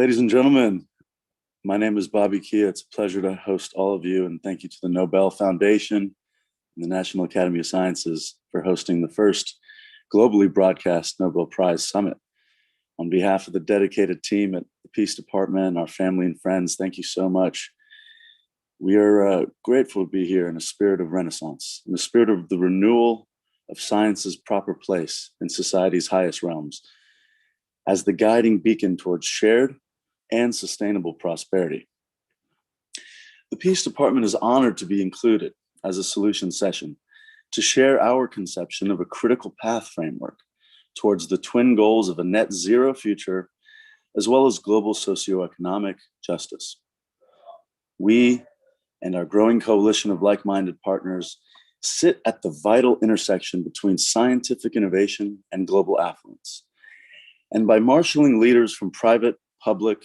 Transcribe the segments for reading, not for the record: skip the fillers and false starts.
Ladies and gentlemen, my name is Bobby Kia. It's a pleasure to host all of you, and thank you to the Nobel Foundation and the National Academy of Sciences for hosting the first globally broadcast Nobel Prize Summit. On behalf of the dedicated team at the Peace Department, our family and friends, thank you so much. We are grateful to be here in a spirit of renaissance, in the spirit of the renewal of science's proper place in society's highest realms, as the guiding beacon towards shared and sustainable prosperity. The Peace Department is honored to be included as a solution session to share our conception of a critical path framework towards the twin goals of a net zero future, as well as global socioeconomic justice. We and our growing coalition of like-minded partners sit at the vital intersection between scientific innovation and global affluence. And by marshaling leaders from private, public,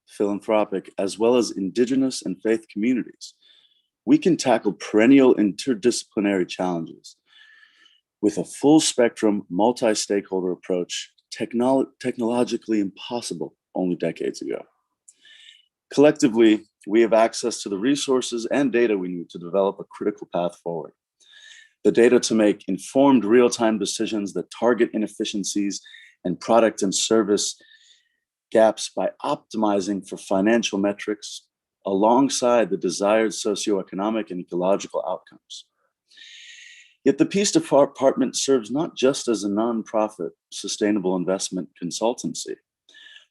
philanthropic, as well as indigenous and faith communities, we can tackle perennial interdisciplinary challenges with a full spectrum, multi-stakeholder approach, technologically impossible only decades ago. Collectively, we have access to the resources and data we need to develop a critical path forward. The data to make informed real-time decisions that target inefficiencies and product and service gaps by optimizing for financial metrics alongside the desired socioeconomic and ecological outcomes. Yet the Peace Department serves not just as a nonprofit sustainable investment consultancy,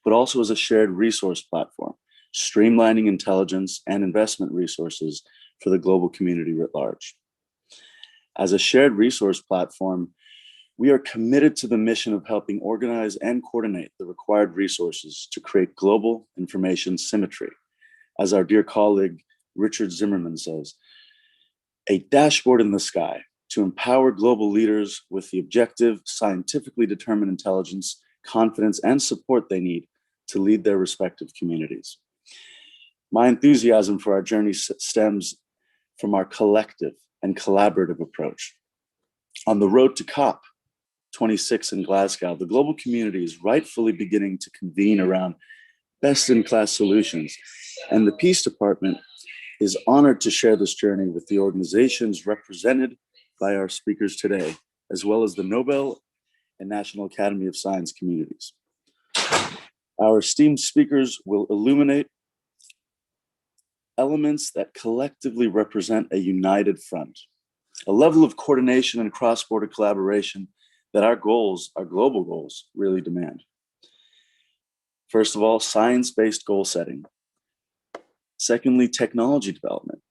but also as a shared resource platform, streamlining intelligence and investment resources for the global community writ large. As a shared resource platform, we are committed to the mission of helping organize and coordinate the required resources to create global information symmetry. As our dear colleague, Richard Zimmerman says, a dashboard in the sky to empower global leaders with the objective, scientifically determined intelligence, confidence, and support they need to lead their respective communities. My enthusiasm for our journey stems from our collective and collaborative approach. On the road to COP26 in Glasgow, the global community is rightfully beginning to convene around best-in-class solutions, and the Peace Department is honored to share this journey with the organizations represented by our speakers today, as well as the Nobel and National Academy of Science communities. Our esteemed speakers will illuminate elements that collectively represent a united front, a level of coordination and cross-border collaboration that our goals, our global goals, really demand. First of all, science-based goal setting. Secondly, technology development.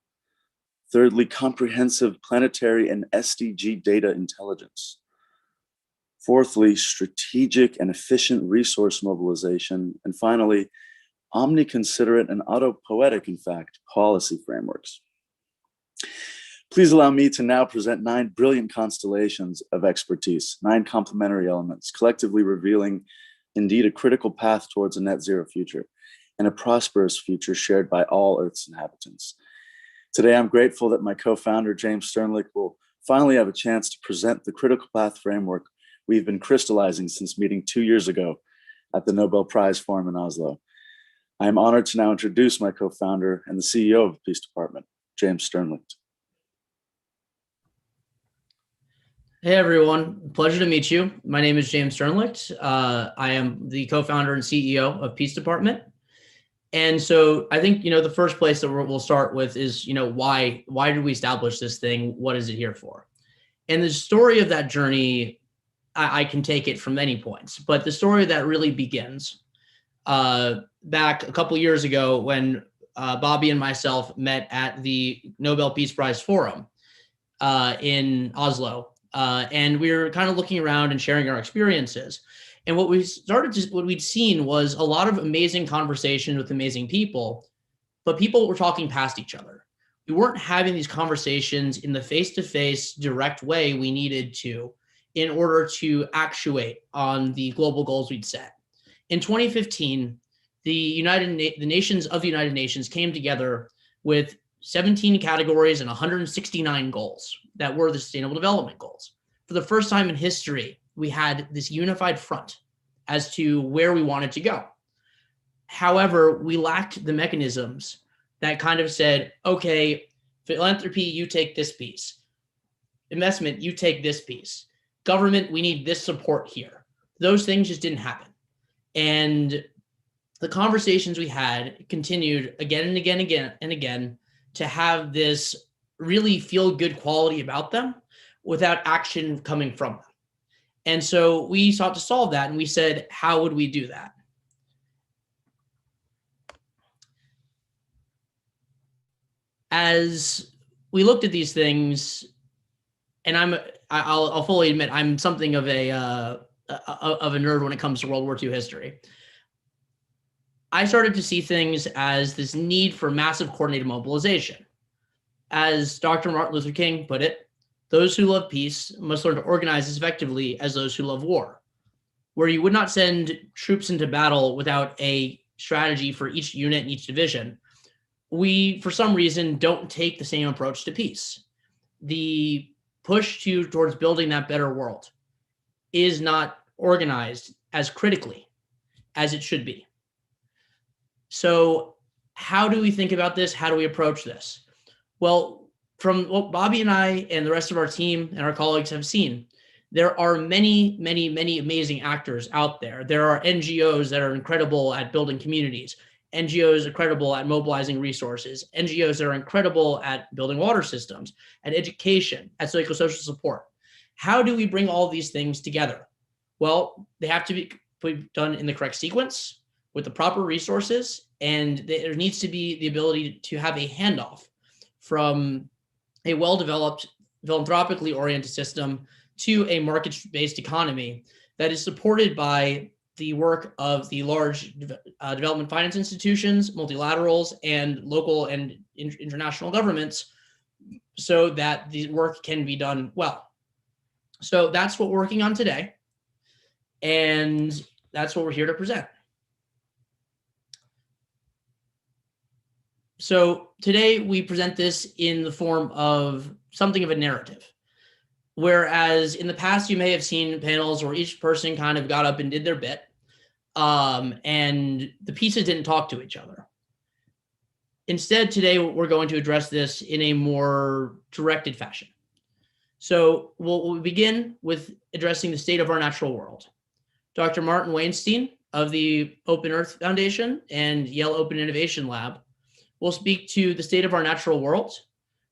Thirdly, comprehensive planetary and SDG data intelligence. Fourthly, strategic and efficient resource mobilization. And finally, omni-considerate and autopoetic, in fact, policy frameworks. Please allow me to now present 9 brilliant constellations of expertise, 9 complementary elements, collectively revealing indeed a critical path towards a net zero future and a prosperous future shared by all Earth's inhabitants. Today, I'm grateful that my co-founder, James Sternlicht, will finally have a chance to present the critical path framework we've been crystallizing since meeting 2 years ago at the Nobel Prize Forum in Oslo. I am honored to now introduce my co-founder and the CEO of the Peace Department, James Sternlicht. Hey everyone, pleasure to meet you. My name is James Sternlicht. I am the co-founder and CEO of Peace Department. And so I think, the first place that we'll start with is, why did we establish this thing? What is it here for? And the story of that journey, I can take it from many points, but the story that really begins back a couple years ago when Bobby and myself met at the Nobel Peace Prize Forum in Oslo. And we were kind of looking around and sharing our experiences. And what we'd seen was a lot of amazing conversations with amazing people, but people were talking past each other. We weren't having these conversations in the face-to-face direct way we needed to in order to actuate on the global goals we'd set. In 2015, the nations of the United Nations came together with 17 categories and 169 goals that were the Sustainable Development Goals. For the first time in history, we had this unified front as to where we wanted to go. However, we lacked the mechanisms that kind of said, okay, philanthropy, you take this piece. Investment, you take this piece. Government, we need this support here. Those things just didn't happen. And the conversations we had continued again and again to have this really feel good quality about them without action coming from them. And so we sought to solve that, and we said, how would we do that? As we looked at these things, and I'll fully admit I'm something of a nerd when it comes to World War II history. I started to see things as this need for massive coordinated mobilization. As Dr. Martin Luther King put it, those who love peace must learn to organize as effectively as those who love war, where you would not send troops into battle without a strategy for each unit and each division. We, for some reason, don't take the same approach to peace. The push towards building that better world is not organized as critically as it should be. So how do we think about this? How do we approach this? Well, from what Bobby and I and the rest of our team and our colleagues have seen, there are many, many, many amazing actors out there. There are NGOs that are incredible at building communities, NGOs incredible at mobilizing resources, NGOs that are incredible at building water systems, at education, at psychosocial support. How do we bring all these things together? Well, they have to be done in the correct sequence with the proper resources, and there needs to be the ability to have a handoff from a well-developed, philanthropically oriented system to a market-based economy that is supported by the work of the large development finance institutions, multilaterals, and local and international governments, so that the work can be done well. So that's what we're working on today, and that's what we're here to present. So today we present this in the form of something of a narrative. Whereas in the past, you may have seen panels where each person kind of got up and did their bit, and the pieces didn't talk to each other. Instead, today we're going to address this in a more directed fashion. So we'll begin with addressing the state of our natural world. Dr. Martin Weinstein of the Open Earth Foundation and Yale Open Innovation Lab will speak to the state of our natural world,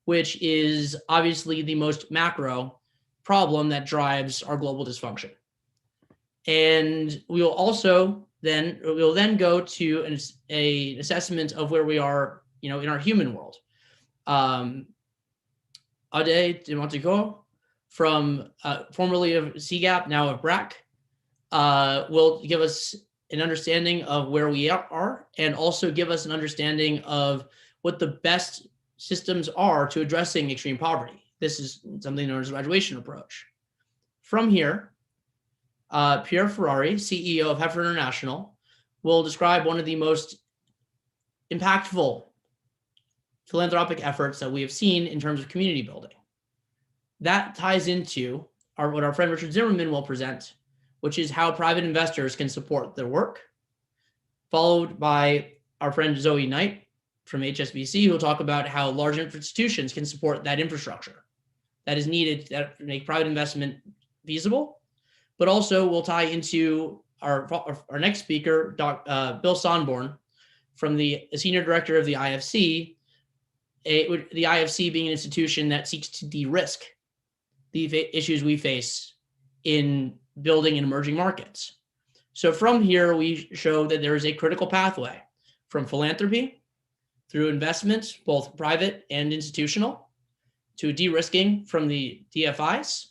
which is obviously the most macro problem that drives our global dysfunction. And we will then go to an assessment of where we are, in our human world. Ade de Montego, from formerly of CGAP, now of BRAC, will give us an understanding of where we are, and also give us an understanding of what the best systems are to addressing extreme poverty. This is something known as a graduation approach. From here, Pierre Ferrari, CEO of Heifer International, will describe one of the most impactful philanthropic efforts that we have seen in terms of community building. That ties into what our friend Richard Zimmerman will present, which is how private investors can support their work, followed by our friend Zoe Knight from HSBC, who will talk about how large institutions can support that infrastructure that is needed to make private investment feasible. But also we'll tie into our next speaker, Bill Sonborn, from the senior director of the IFC, the IFC being an institution that seeks to de-risk the issues we face in building in emerging markets. So from here, we show that there is a critical pathway from philanthropy through investments, both private and institutional, to de-risking from the DFIs,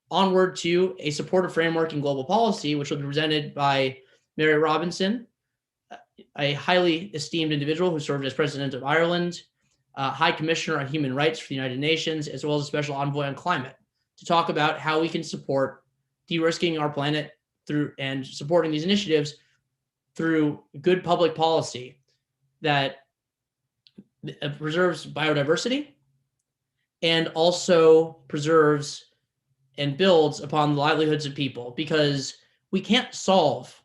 onward to a supportive framework in global policy, which will be presented by Mary Robinson, a highly esteemed individual who served as President of Ireland, High Commissioner on Human Rights for the United Nations, as well as a Special Envoy on Climate, to talk about how we can support de-risking our planet through and supporting these initiatives through good public policy that preserves biodiversity and also preserves and builds upon the livelihoods of people, because we can't solve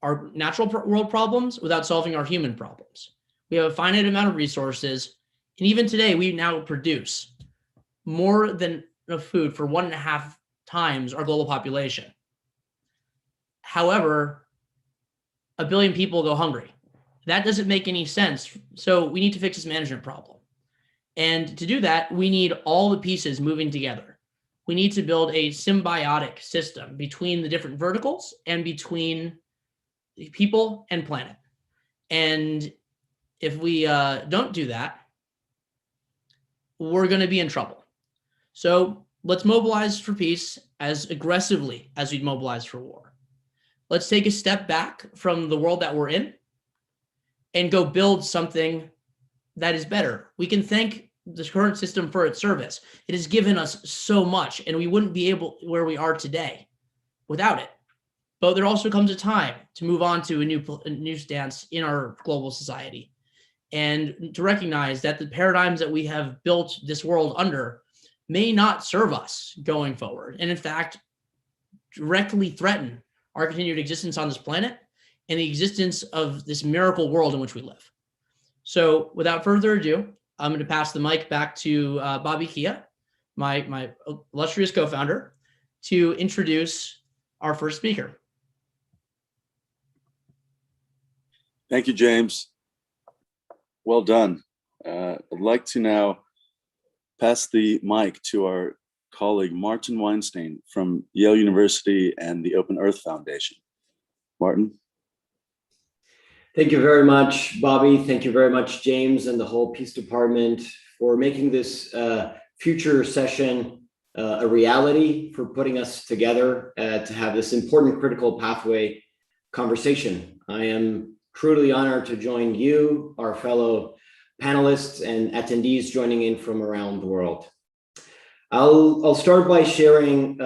our natural world problems without solving our human problems. We have a finite amount of resources. And even today, we now produce more than enough food for 1.5 times our global population. However, 1 billion people go hungry. That doesn't make any sense. So we need to fix this management problem. And to do that, we need all the pieces moving together. We need to build a symbiotic system between the different verticals and between people and planet. And if we don't do that, we're going to be in trouble. So let's mobilize for peace as aggressively as we'd mobilize for war. Let's take a step back from the world that we're in and go build something that is better. We can thank the current system for its service. It has given us so much, and we wouldn't be able where we are today without it. But there also comes a time to move on to a new stance in our global society, and to recognize that the paradigms that we have built this world under may not serve us going forward, and in fact, directly threaten our continued existence on this planet and the existence of this miracle world in which we live. So without further ado, I'm going to pass the mic back to Bobby Kia, my illustrious co-founder, to introduce our first speaker. Thank you, James. Well done. I'd like to now pass the mic to our colleague, Martin Weinstein from Yale University and the Open Earth Foundation. Martin. Thank you very much, Bobby. Thank you very much, James, and the whole Peace Department for making this future session a reality, for putting us together to have this important critical pathway conversation. I am truly honored to join you, our fellow panelists and attendees joining in from around the world. I'll start by sharing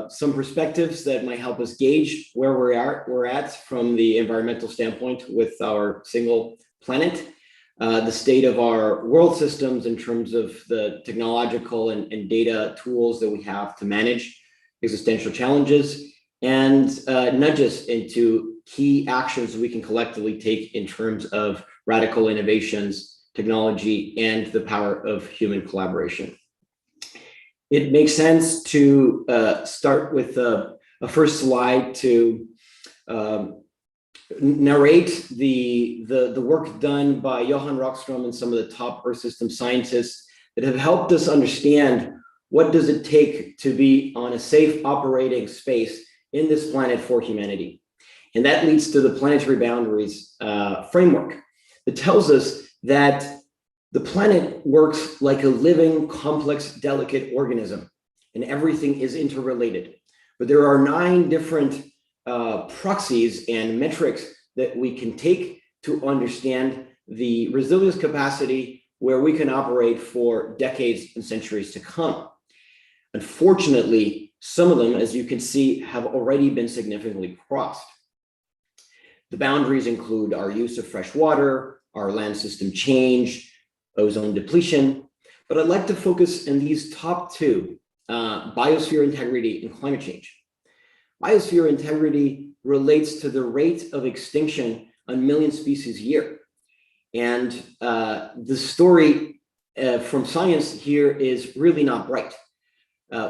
some perspectives that might help us gauge where we're at from the environmental standpoint with our single planet, the state of our world systems in terms of the technological and data tools that we have to manage existential challenges, and nudge us into key actions we can collectively take in terms of radical innovations, technology, and the power of human collaboration. It makes sense to start with a first slide to narrate the work done by Johan Rockström and some of the top Earth system scientists that have helped us understand what does it take to be on a safe operating space in this planet for humanity. And that leads to the planetary boundaries framework that tells us that the planet works like a living, complex, delicate organism, and everything is interrelated. But there are 9 different proxies and metrics that we can take to understand the resilience capacity where we can operate for decades and centuries to come. Unfortunately, some of them, as you can see, have already been significantly crossed. The boundaries include our use of fresh water, our land system change, ozone depletion, but I'd like to focus in these top 2, biosphere integrity and climate change. Biosphere integrity relates to the rate of extinction on 1 million species a year. And the story from science here is really not bright.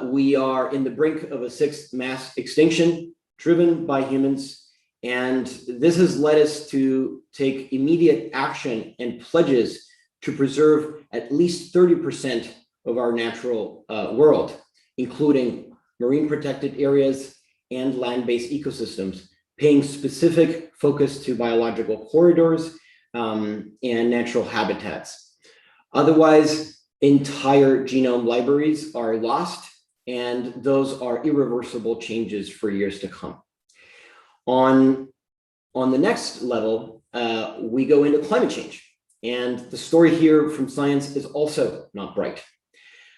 We are in the brink of a 6th mass extinction driven by humans. And this has led us to take immediate action and pledges to preserve at least 30% of our natural world, including marine protected areas and land-based ecosystems, paying specific focus to biological corridors and natural habitats. Otherwise, entire genome libraries are lost, and those are irreversible changes for years to come. On the next level, we go into climate change. And the story here from science is also not bright.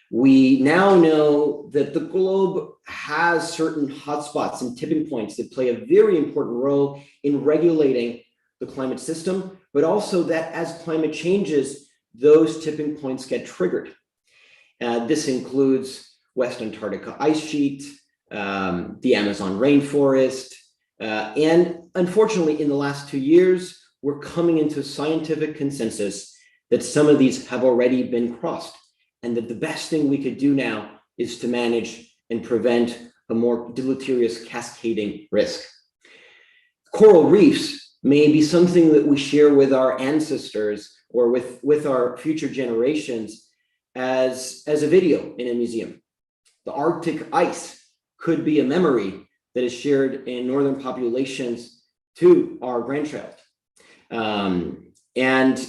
We now know that the globe has certain hotspots and tipping points that play a very important role in regulating the climate system, but also that as climate changes, those tipping points get triggered. This includes West Antarctica ice sheet, the Amazon rainforest, And unfortunately, in the last 2 years, we're coming into scientific consensus that some of these have already been crossed, and that the best thing we could do now is to manage and prevent a more deleterious cascading risk. Coral reefs may be something that we share with our ancestors or with our future generations as a video in a museum. The Arctic ice could be a memory that is shared in northern populations to our grandchild. And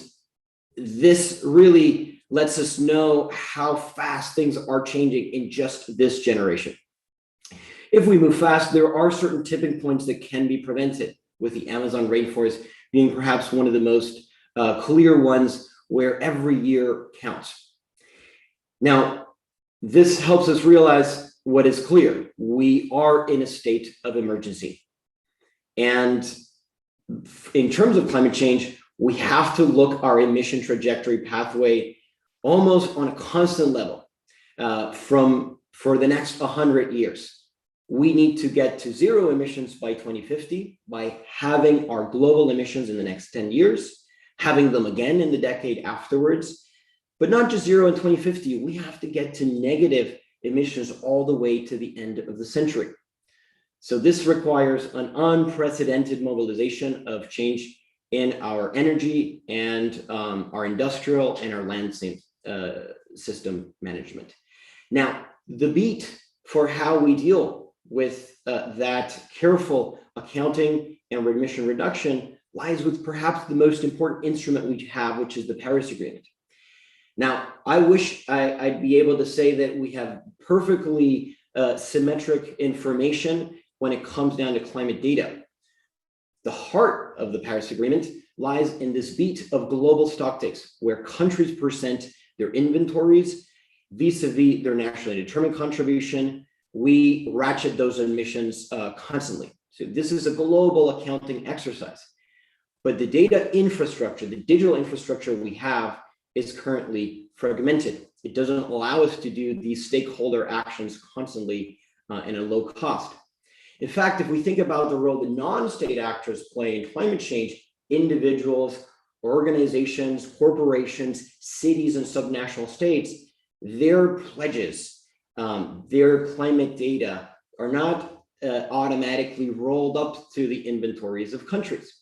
this really lets us know how fast things are changing in just this generation. If we move fast, there are certain tipping points that can be prevented, with the Amazon rainforest being perhaps one of the most clear ones where every year counts. Now, this helps us realize what is clear. We are in a state of emergency. And in terms of climate change, we have to look our emission trajectory pathway almost on a constant level for the next 100 years. We need to get to zero emissions by 2050 by having our global emissions in the next 10 years, having them again in the decade afterwards, but not just zero in 2050. We have to get to negative emissions all the way to the end of the century. So this requires an unprecedented mobilization of change in our energy and our industrial and our land system management. Now, the beat for how we deal with that careful accounting and emission reduction lies with perhaps the most important instrument we have, which is the Paris Agreement. Now, I wish I'd be able to say that we have perfectly symmetric information when it comes down to climate data. The heart of the Paris Agreement lies in this beat of global stocktakes, where countries present their inventories vis-a-vis their nationally determined contribution. We ratchet those emissions constantly. So this is a global accounting exercise. But the data infrastructure, the digital infrastructure we have is currently fragmented. It doesn't allow us to do these stakeholder actions constantly in a low cost. In fact, if we think about the role that non-state actors play in climate change, individuals, organizations, corporations, cities, and subnational states, their pledges, their climate data are not automatically rolled up to the inventories of countries.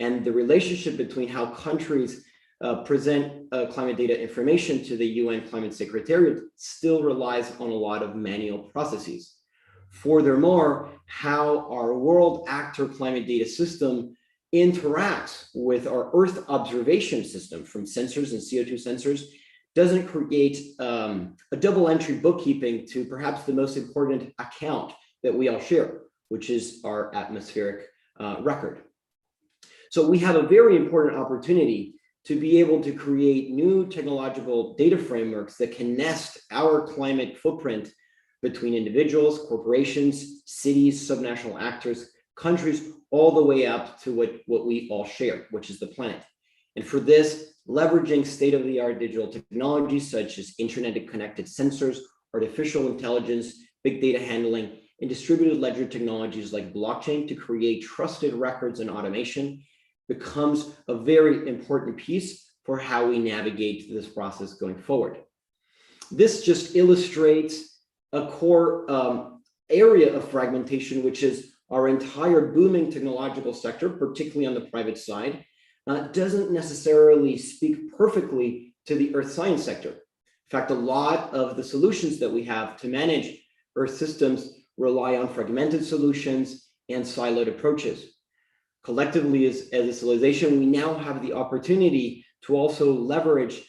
And the relationship between how countries present climate data information to the UN Climate Secretariat still relies on a lot of manual processes. Furthermore, how our world actor climate data system interacts with our Earth observation system from sensors and CO2 sensors doesn't create a double entry bookkeeping to perhaps the most important account that we all share, which is our atmospheric record. So we have a very important opportunity to be able to create new technological data frameworks that can nest our climate footprint between individuals, corporations, cities, subnational actors, countries, all the way up to what we all share, which is the planet. And for this, leveraging state-of-the-art digital technologies such as internet-connected sensors, artificial intelligence, big data handling, and distributed ledger technologies like blockchain to create trusted records and automation becomes a very important piece for how we navigate this process going forward. This just illustrates a core area of fragmentation, which is our entire booming technological sector, particularly on the private side, doesn't necessarily speak perfectly to the earth science sector. In fact, a lot of the solutions that we have to manage earth systems rely on fragmented solutions and siloed approaches. Collectively, as a civilization, we now have the opportunity to also leverage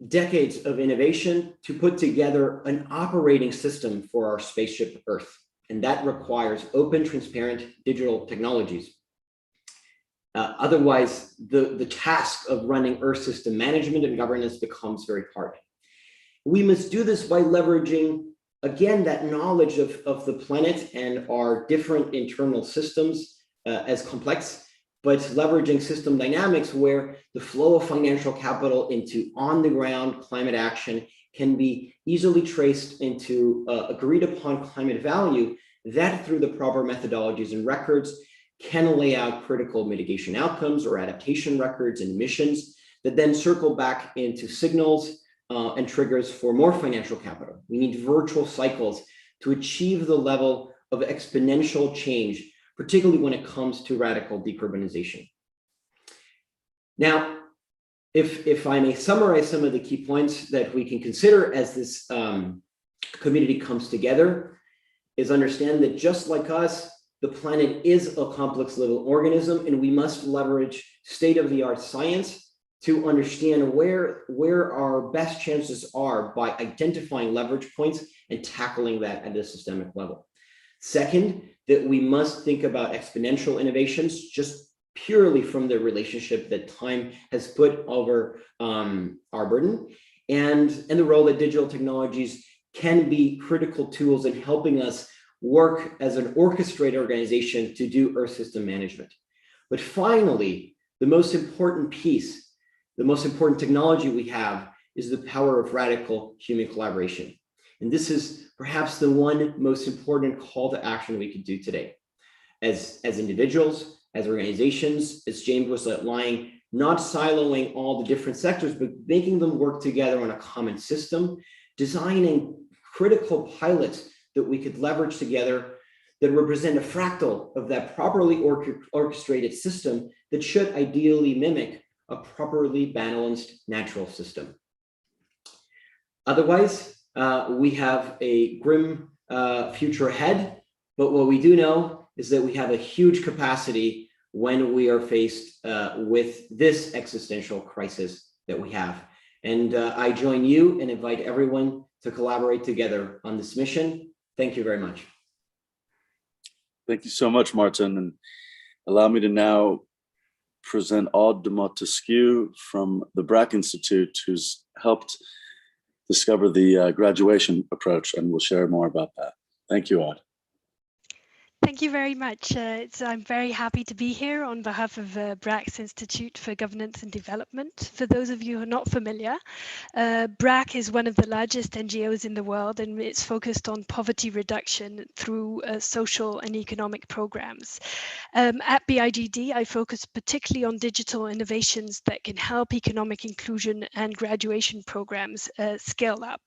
decades of innovation to put together an operating system for our spaceship Earth. And that requires open, transparent digital technologies. Otherwise, the task of running Earth system management and governance becomes very hard. We must do this by leveraging, again, that knowledge of the planet and our different internal systems as complex, but leveraging system dynamics where the flow of financial capital into on-the-ground climate action can be easily traced into agreed upon climate value that through the proper methodologies and records can lay out critical mitigation outcomes or adaptation records and missions that then circle back into signals and triggers for more financial capital. We need virtual cycles to achieve the level of exponential change, particularly when it comes to radical decarbonization. Now, if I may summarize some of the key points that we can consider as this community comes together, is understand that just like us, the planet is a complex living organism, and we must leverage state-of-the-art science to understand where our best chances are by identifying leverage points and tackling that at a systemic level. Second, that we must think about exponential innovations just purely from the relationship that time has put over our burden, and the role that digital technologies can be critical tools in helping us work as an orchestrated organization to do Earth system management. But finally, the most important piece, the most important technology we have is the power of radical human collaboration. And this is perhaps the one most important call to action we could do today. As individuals, as organizations, as James was outlining, not siloing all the different sectors, but making them work together on a common system, designing critical pilots that we could leverage together that represent a fractal of that properly orchestrated system that should ideally mimic a properly balanced natural system. Otherwise, we have a grim future ahead, but what we do know is that we have a huge capacity when we are faced with this existential crisis that we have. And I join you and invite everyone to collaborate together on this mission. Thank you very much. Thank you so much, Martin. And allow me to now present Aude de Montesquieu from the Brack Institute, who's helped discover the graduation approach, and we'll share more about that. Thank you, Aude. Thank you very much. I'm very happy to be here on behalf of Brack's Institute for Governance and Development. For those of you who are not familiar, Brack is one of the largest NGOs in the world, and it's focused on poverty reduction through social and economic programs. At BIGD, I focus particularly on digital innovations that can help economic inclusion and graduation programs scale up.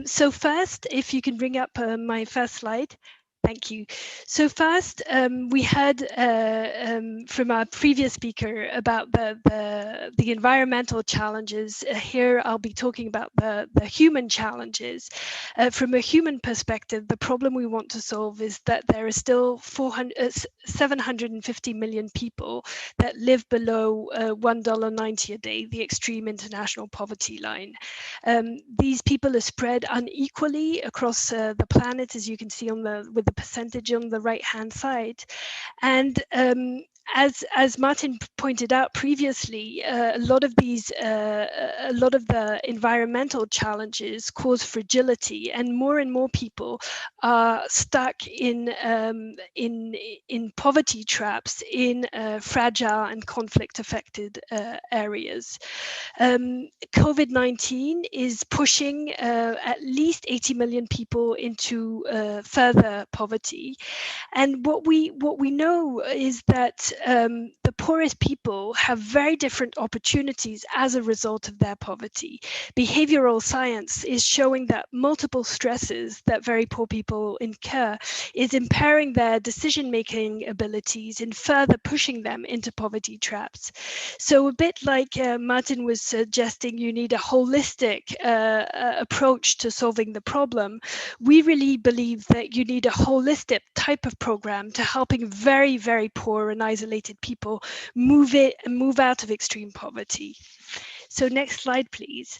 So first, if you can bring up my first slide. Thank you. So first, we heard from our previous speaker about the environmental challenges. Here, I'll be talking about the human challenges. From a human perspective, the problem we want to solve is that there are still 750 million people that live below $1.90 a day, the extreme international poverty line. These people are spread unequally across the planet, as you can see on with the percentage on the right-hand side. And as Martin pointed out previously, a lot of the environmental challenges cause fragility, and more people are stuck in poverty traps in fragile and conflict-affected areas. COVID-19 is pushing at least 80 million people into further poverty, and what we know is that the poorest people have very different opportunities as a result of their poverty. Behavioral science is showing that multiple stresses that very poor people incur is impairing their decision-making abilities and further pushing them into poverty traps. So a bit like Martin was suggesting, you need a holistic approach to solving the problem. We really believe that you need a holistic type of program to helping very, very poor and isolated people move out of extreme poverty. So next slide, please.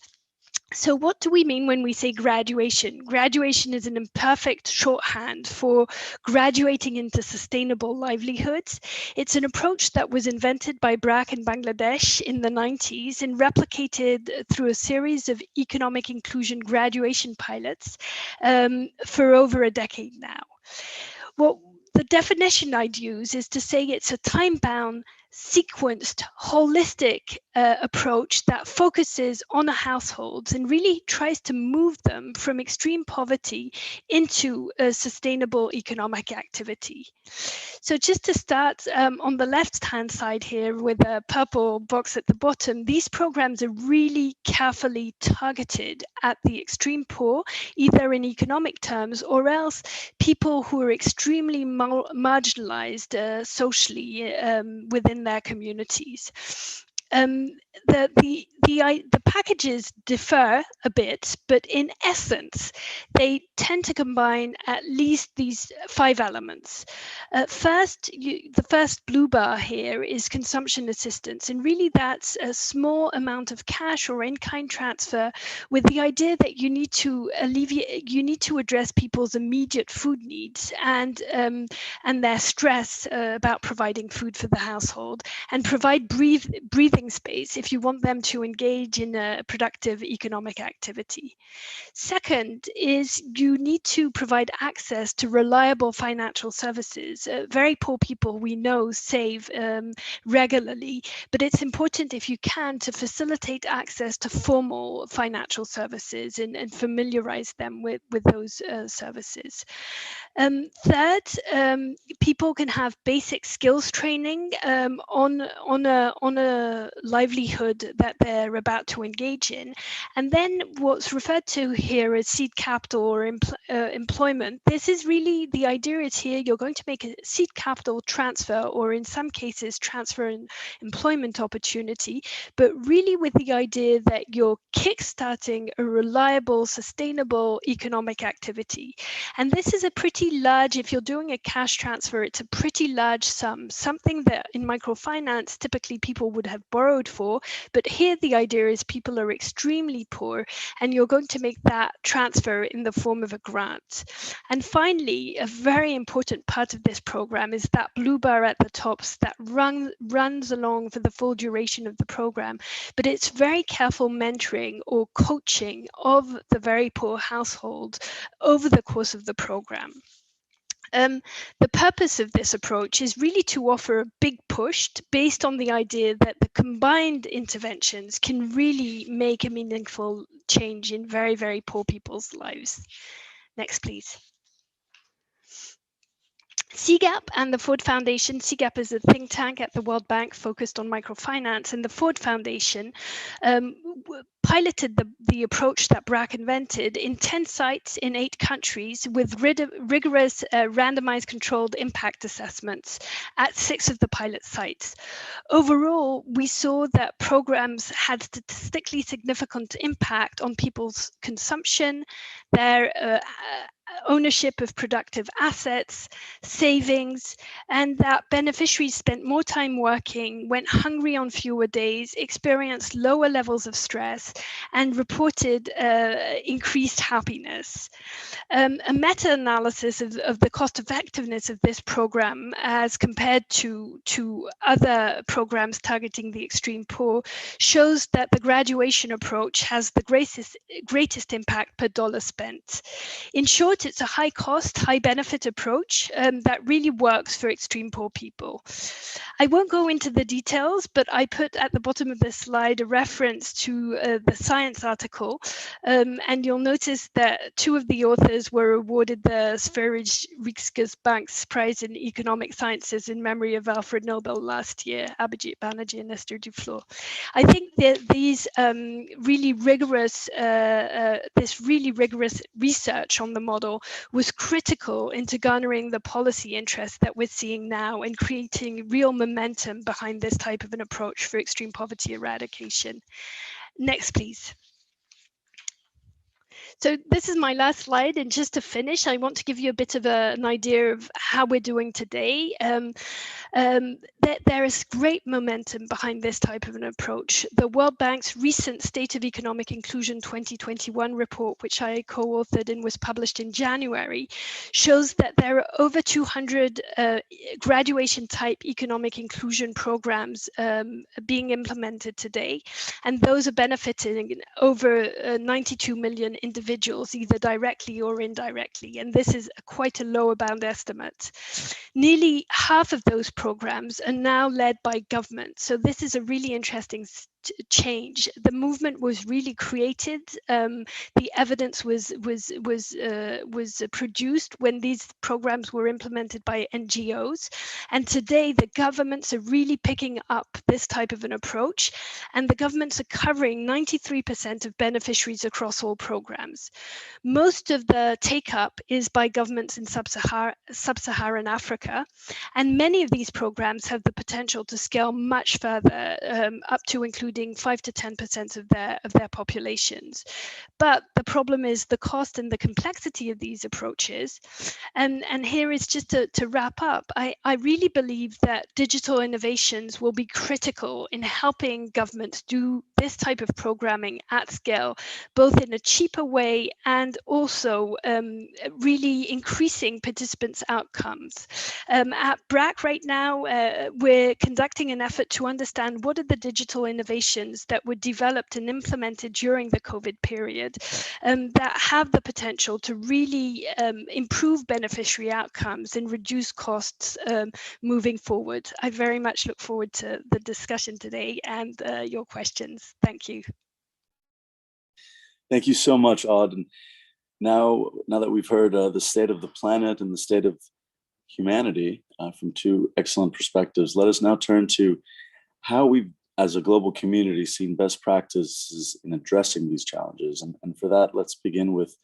So what do we mean when we say graduation? Graduation is an imperfect shorthand for graduating into sustainable livelihoods. It's an approach that was invented by Brack in Bangladesh in the 90s and replicated through a series of economic inclusion graduation pilots for over a decade now. Well, the definition I'd use is to say it's a time-bound, sequenced, holistic approach that focuses on households and really tries to move them from extreme poverty into a sustainable economic activity. So just to start on the left-hand side here with a purple box at the bottom, these programs are really carefully targeted at the extreme poor, either in economic terms or else people who are extremely marginalized socially within their communities. The packages differ a bit, but in essence, they tend to combine at least these 5 elements. First, the first blue bar here is consumption assistance, and really that's a small amount of cash or in-kind transfer with the idea that you need to address people's immediate food needs and their stress about providing food for the household, and provide breathing space if you want them to engage in a productive economic activity. Second is you need to provide access to reliable financial services. Very poor people we know save regularly, but it's important if you can to facilitate access to formal financial services and familiarize them with those services. Third, people can have basic skills training on a livelihood that they're about to engage in. And then what's referred to here as seed capital or employment. This is really the idea is here you're going to make a seed capital transfer, or in some cases transfer an employment opportunity, but really with the idea that you're kickstarting a reliable, sustainable economic activity. And this is a pretty large, if you're doing a cash transfer, it's a pretty large sum, something that in microfinance typically people would have borrowed for, but here the idea is people are extremely poor and you're going to make that transfer in the form of a grant. And finally, a very important part of this program is that blue bar at the top that runs along for the full duration of the program, but it's very careful mentoring or coaching of the very poor household over the course of the program. The purpose of this approach is really to offer a big push based on the idea that the combined interventions can really make a meaningful change in very, very poor people's lives. Next, please. CGAP and the Ford Foundation. CGAP is a think tank at the World Bank focused on microfinance, and the Ford Foundation piloted the approach that BRAC invented in 10 sites in 8 countries with rigorous randomized controlled impact assessments at 6 of the pilot sites. Overall, we saw that programs had statistically significant impact on people's consumption, their ownership of productive assets, savings, and that beneficiaries spent more time working, went hungry on fewer days, experienced lower levels of stress, and reported increased happiness. A meta-analysis of the cost effectiveness of this program as compared to other programs targeting the extreme poor shows that the graduation approach has the greatest impact per dollar spent. In short, it's a high cost, high benefit approach that really works for extreme poor people. I won't go into the details, but I put at the bottom of this slide a reference to the Science article, and you'll notice that 2 of the authors were awarded the Sverige Riksbanks Prize in Economic Sciences in memory of Alfred Nobel last year, Abhijit Banerjee and Esther Duflo. I think that these really rigorous research on the model was critical into garnering the policy interest that we're seeing now and creating real momentum behind this type of an approach for extreme poverty eradication. Next, please. So this is my last slide, and just to finish, I want to give you a bit of an idea of how we're doing today. There is great momentum behind this type of an approach. The World Bank's recent State of Economic Inclusion 2021 report, which I co-authored and was published in January, shows that there are over 200 graduation-type economic inclusion programs being implemented today, and those are benefiting over 92 million individuals individuals, either directly or indirectly. And this is quite a lower bound estimate. Nearly half of those programs are now led by government. So this is a really interesting change. The movement was really created. The evidence was produced when these programs were implemented by NGOs, and today the governments are really picking up this type of an approach, and the governments are covering 93% of beneficiaries across all programs. Most of the take-up is by governments in sub-Saharan Africa, and many of these programs have the potential to scale much further, up to including 5 to 10% of their populations. But the problem is the cost and the complexity of these approaches. And here is just to wrap up, I really believe that digital innovations will be critical in helping governments do this type of programming at scale, both in a cheaper way and also really increasing participants' outcomes. At BRAC right now, we're conducting an effort to understand what are the digital innovations that were developed and implemented during the COVID period that have the potential to really improve beneficiary outcomes and reduce costs moving forward. I very much look forward to the discussion today and your questions. Thank you. Thank you so much, Aude. And now that we've heard the state of the planet and the state of humanity from two excellent perspectives, let us now turn to how we've, as a global community, seen best practices in addressing these challenges. And for that, let's begin with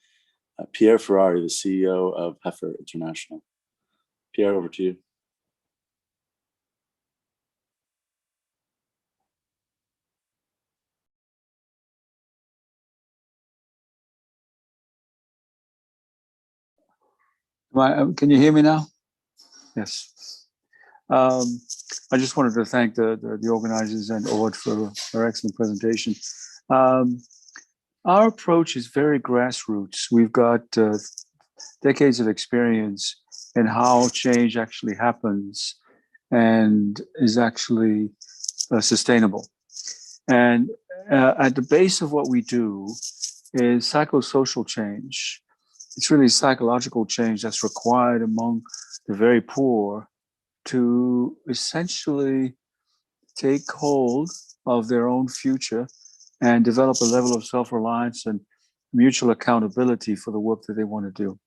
Pierre Ferrari, the CEO of Heifer International. Pierre, over to you. Can you hear me now? Yes. I just wanted to thank the organizers and Aude for her excellent presentation. Our approach is very grassroots. We've got decades of experience in how change actually happens and is actually sustainable. And at the base of what we do is psychosocial change. It's really psychological change that's required among the very poor to essentially take hold of their own future and develop a level of self-reliance and mutual accountability for the work that they want to do.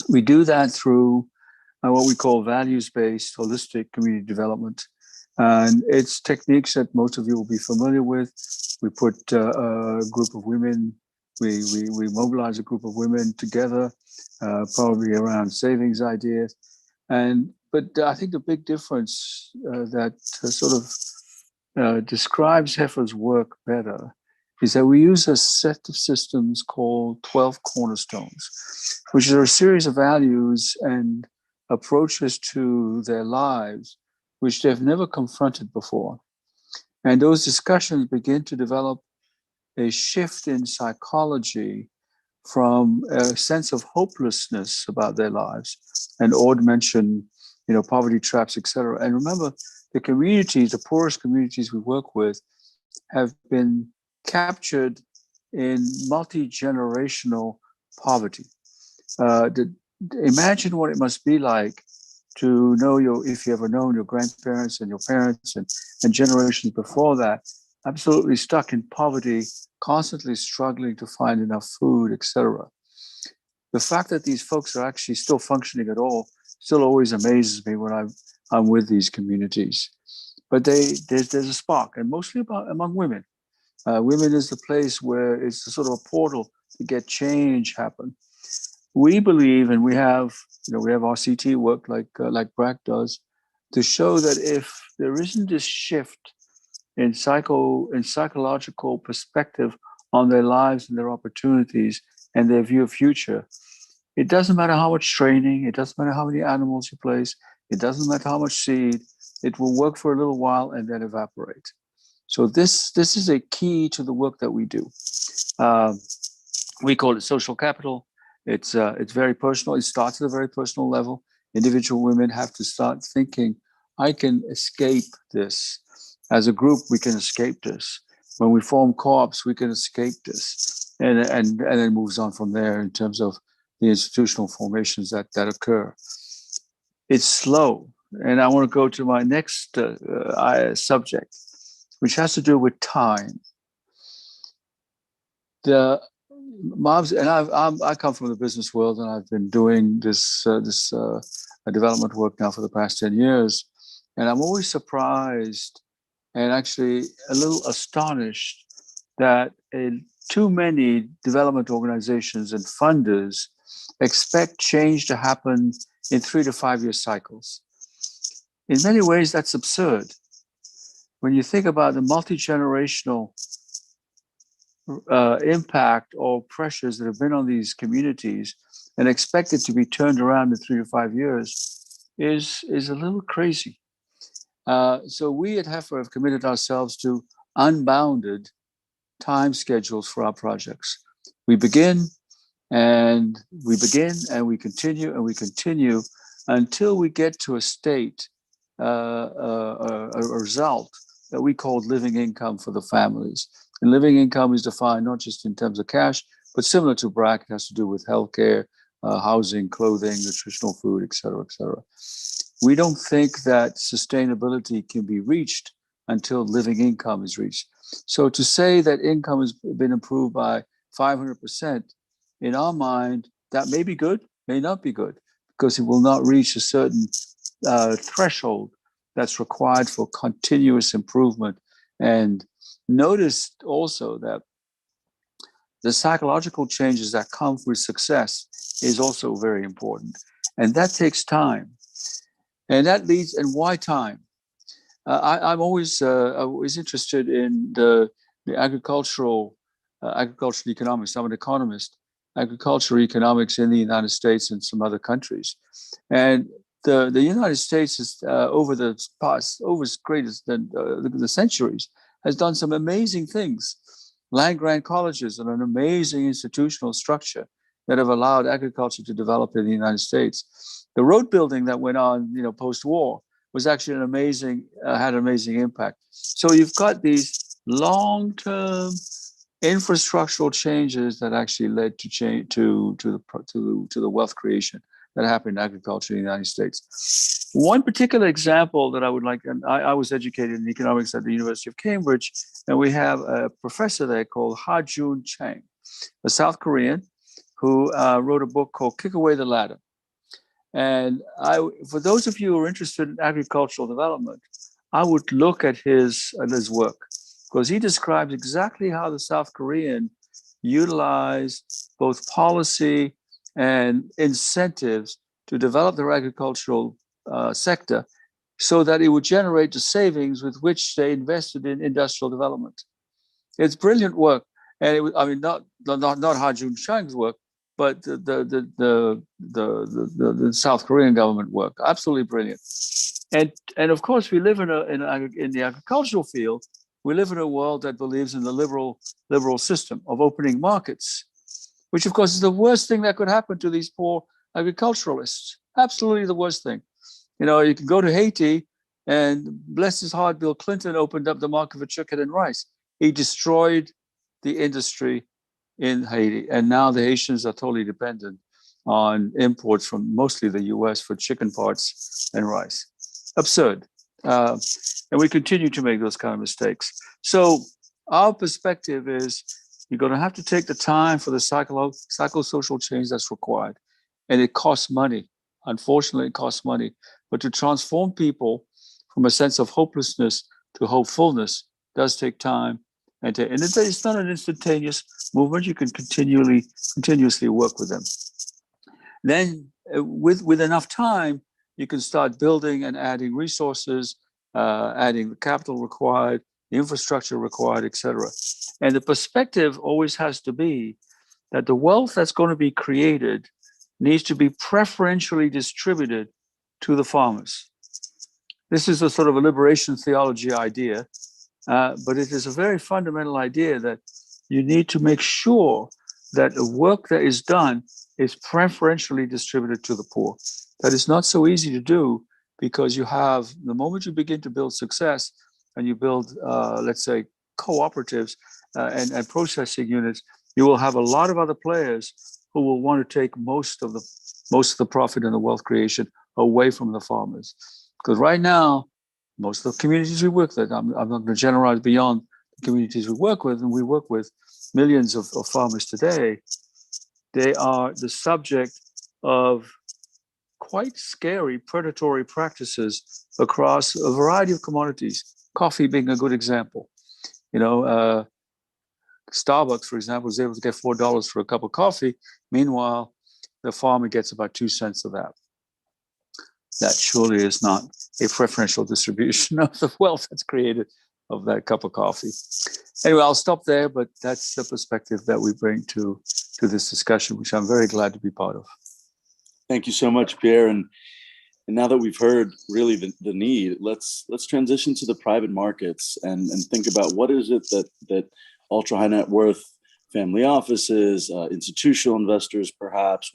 We do that through what we call values-based holistic community development. And it's techniques that most of you will be familiar with. We put a group of women, we mobilize a group of women together, probably around savings ideas. But I think the big difference that sort of describes Heifer's work better is that we use a set of systems called 12 cornerstones, which are a series of values and approaches to their lives which they've never confronted before. And those discussions begin to develop a shift in psychology from a sense of hopelessness about their lives. And Aude mentioned, poverty traps, et cetera. And remember, the communities, the poorest communities we work with, have been captured in multi-generational poverty. Imagine what it must be like to know if you ever known your grandparents and your parents and generations before that, absolutely stuck in poverty, constantly struggling to find enough food, etc. The fact that these folks are actually still functioning at all still always amazes me when I'm with these communities. But there's a spark, and mostly among women. Women is the place where it's a sort of a portal to get change happen. We believe, and we have our CT work like BRAC does, to show that if there isn't this shift in psychological perspective on their lives and their opportunities and their view of future, it doesn't matter how much training, it doesn't matter how many animals you place, it doesn't matter how much seed, it will work for a little while and then evaporate. So this is a key to the work that we do. We call it social capital. It's very personal. It starts at a very personal level. Individual women have to start thinking, I can escape this. As a group, we can escape this. When we form co-ops, we can escape this. and then moves on from there in terms of the institutional formations that occur. It's slow. And I want to go to my next subject, which has to do with time. The mobs, and I come from the business world, and I've been doing this development work now for the past 10 years. And I'm always surprised and actually a little astonished that too many development organizations and funders expect change to happen in 3 to 5 year cycles. In many ways, that's absurd. When you think about the multi-generational impact or pressures that have been on these communities and expect it to be turned around in 3 to 5 years is a little crazy. So we at Heifer have committed ourselves to unbounded time schedules for our projects. We begin and we continue and we continue until we get to a state, a result that we call living income for the families. And living income is defined not just in terms of cash, but similar to BRAC, it has to do with healthcare, housing, clothing, nutritional food, et cetera, et cetera. We don't think that sustainability can be reached until living income is reached. So to say that income has been improved by 500%, in our mind, that may be good, may not be good, because it will not reach a certain threshold that's required for continuous improvement. And notice also that the psychological changes that come with success is also very important. And that takes time. And that leads, and why time? I'm always interested in the agricultural economics. I'm an economist, agricultural economics in the United States and some other countries. And the United States is over the centuries has done some amazing things. Land grant colleges and an amazing institutional structure that have allowed agriculture to develop in the United States. The road building that went on, post-war was actually had an amazing impact. So you've got these long-term infrastructural changes that actually led to change to the wealth creation that happened in agriculture in the United States. One particular example that I would like, and I was educated in economics at the University of Cambridge, and we have a professor there called Ha-Joon Chang, a South Korean who wrote a book called Kick Away the Ladder. And for those of you who are interested in agricultural development, I would look at his work, because he describes exactly how the South Korean utilized both policy and incentives to develop their agricultural sector so that it would generate the savings with which they invested in industrial development. It's brilliant work. And it was, not Ha-Joon Chang's work, but the South Korean government work. Absolutely brilliant. And of course, we live in the agricultural field. We live in a world that believes in the liberal system of opening markets, which of course is the worst thing that could happen to these poor agriculturalists. Absolutely the worst thing. You can go to Haiti, and bless his heart, Bill Clinton opened up the market for chicken and rice. He destroyed the industry in Haiti, and now the Haitians are totally dependent on imports from mostly the US for chicken parts and rice. Absurd. And we continue to make those kind of mistakes. So our perspective is you're going to have to take the time for the psychosocial change that's required. And it costs money. Unfortunately, it costs money. But to transform people from a sense of hopelessness to hopefulness does take time. And it's not an instantaneous movement. You can continuously work with them. Then with enough time, you can start building and adding resources, adding the capital required, the infrastructure required, et cetera. And the perspective always has to be that the wealth that's going to be created needs to be preferentially distributed to the farmers. This is a sort of a liberation theology idea, but it is a very fundamental idea that you need to make sure that the work that is done is preferentially distributed to the poor. That is not so easy to do, because you have, the moment you begin to build success and you build, let's say, cooperatives and processing units, you will have a lot of other players who will want to take most of the profit and the wealth creation away from the farmers. Because right now, most of the communities we work with, I'm not going to generalize beyond the communities we work with, and we work with millions of farmers today. They are the subject of quite scary predatory practices across a variety of commodities, coffee being a good example. Starbucks, for example, is able to get $4 for a cup of coffee. Meanwhile, the farmer gets about 2 cents of that. That surely is not a preferential distribution of the wealth that's created of that cup of coffee. Anyway, I'll stop there, but that's the perspective that we bring to this discussion, which I'm very glad to be part of. Thank you so much, Pierre. And now that we've heard really the need, let's transition to the private markets and think about what is it that ultra high net worth family offices, institutional investors, perhaps,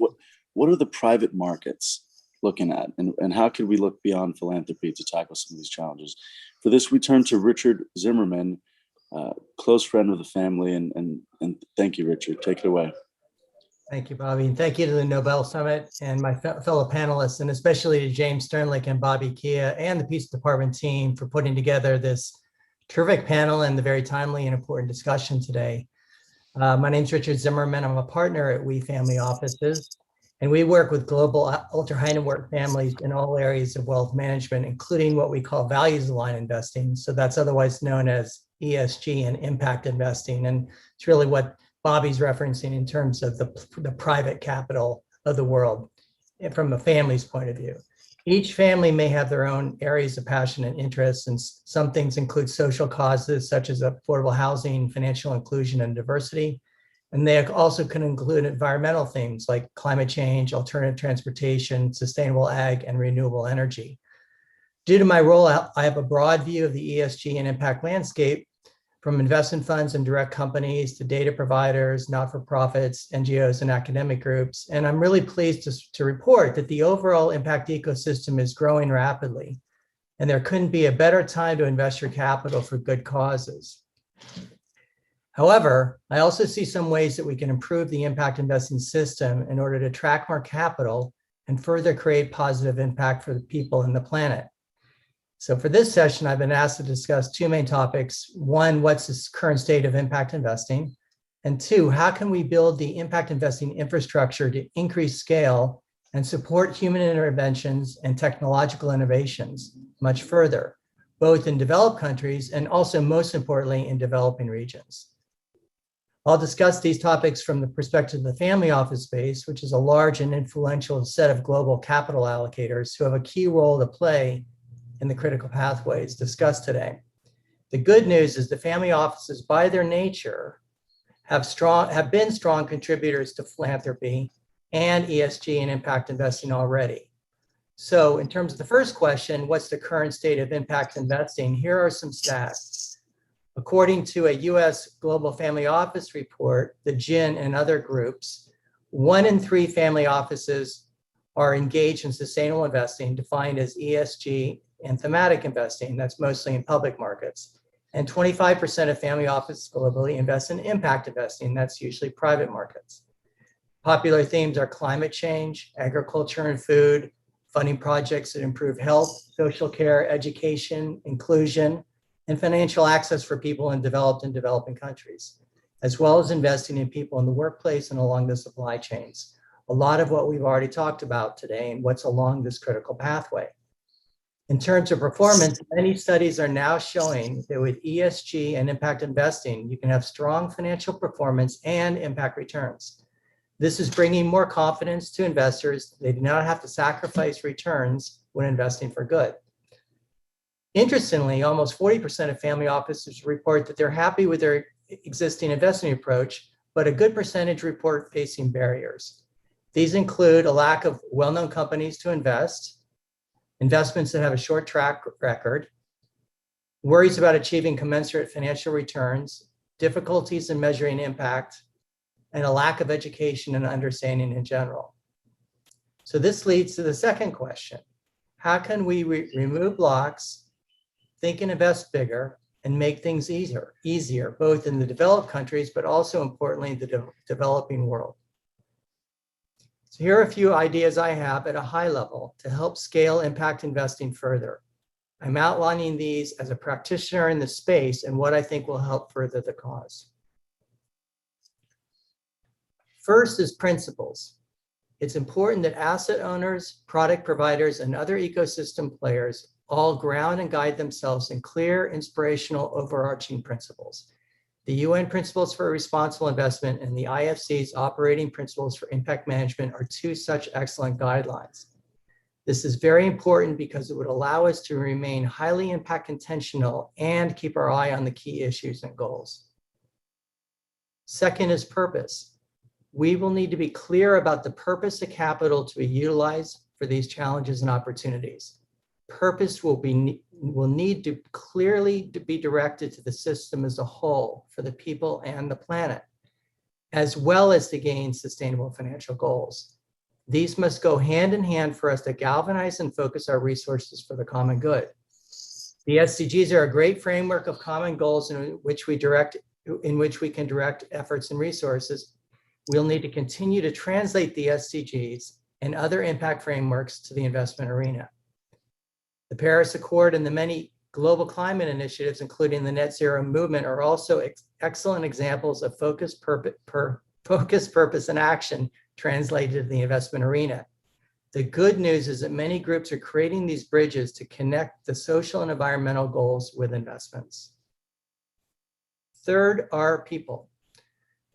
what are the private markets looking at, and how can we look beyond philanthropy to tackle some of these challenges? For this, we turn to Richard Zimmerman, close friend of the family, and thank you, Richard. Take it away. Thank you, Bobby. And thank you to the Nobel Summit and my fellow panelists, and especially to James Sternlicht and Bobby Kia and the Peace Department team for putting together this terrific panel and the very timely and important discussion today. My name is Richard Zimmerman. I'm a partner at We Family Offices, and we work with global ultra high net worth families in all areas of wealth management, including what we call values aligned investing. So that's otherwise known as ESG and impact investing. And it's really what Bobby's referencing in terms of the private capital of the world from a family's point of view. Each family may have their own areas of passion and interests, and some things include social causes such as affordable housing, financial inclusion, and diversity. And they also can include environmental themes like climate change, alternative transportation, sustainable ag, and renewable energy. Due to my role, I have a broad view of the ESG and impact landscape, from investment funds and direct companies to data providers, not-for-profits, NGOs, and academic groups. And I'm really pleased to report that the overall impact ecosystem is growing rapidly, and there couldn't be a better time to invest your capital for good causes. However, I also see some ways that we can improve the impact investing system in order to attract more capital and further create positive impact for the people and the planet. So for this session, I've been asked to discuss two main topics. One, what's the current state of impact investing? And two, how can we build the impact investing infrastructure to increase scale and support human interventions and technological innovations much further, both in developed countries and also, most importantly, in developing regions? I'll discuss these topics from the perspective of the family office space, which is a large and influential set of global capital allocators who have a key role to play in the critical pathways discussed today. The good news is the family offices, by their nature, have been strong contributors to philanthropy and ESG and impact investing already. So in terms of the first question, what's the current state of impact investing? Here are some stats. According to a US Global Family Office report, the GIN and other groups, 1 in 3 family offices are engaged in sustainable investing, defined as ESG and thematic investing, that's mostly in public markets. And 25% of family offices globally invest in impact investing, that's usually private markets. Popular themes are climate change, agriculture and food, funding projects that improve health, social care, education, inclusion, and financial access for people in developed and developing countries, as well as investing in people in the workplace and along the supply chains. A lot of what we've already talked about today and what's along this critical pathway. In terms of performance, many studies are now showing that with ESG and impact investing, you can have strong financial performance and impact returns. This is bringing more confidence to investors. They do not have to sacrifice returns when investing for good. Interestingly, almost 40% of family offices report that they're happy with their existing investing approach, but a good percentage report facing barriers. These include a lack of well-known companies to invest, investments that have a short track record, worries about achieving commensurate financial returns, difficulties in measuring impact, and a lack of education and understanding in general. So this leads to the second question. How can we remove blocks, think and invest bigger, and make things easier, both in the developed countries, but also importantly, the developing world. So here are a few ideas I have at a high level to help scale impact investing further. I'm outlining these as a practitioner in the space and what I think will help further the cause. First is principles. It's important that asset owners, product providers, and other ecosystem players all ground and guide themselves in clear, inspirational, overarching principles. The UN Principles for Responsible Investment and the IFC's Operating Principles for Impact Management are two such excellent guidelines. This is very important because it would allow us to remain highly impact intentional and keep our eye on the key issues and goals. Second is purpose. We will need to be clear about the purpose of capital to be utilized for these challenges and opportunities. Purpose will need to clearly be directed to the system as a whole for the people and the planet, as well as to gain sustainable financial goals. These must go hand in hand for us to galvanize and focus our resources for the common good. The SDGs are a great framework of common goals in which we can direct efforts and resources. We'll need to continue to translate the SDGs and other impact frameworks to the investment arena. The Paris Accord and the many global climate initiatives, including the net zero movement, are also excellent examples of focused purpose and action translated to the investment arena. The good news is that many groups are creating these bridges to connect the social and environmental goals with investments. Third are people.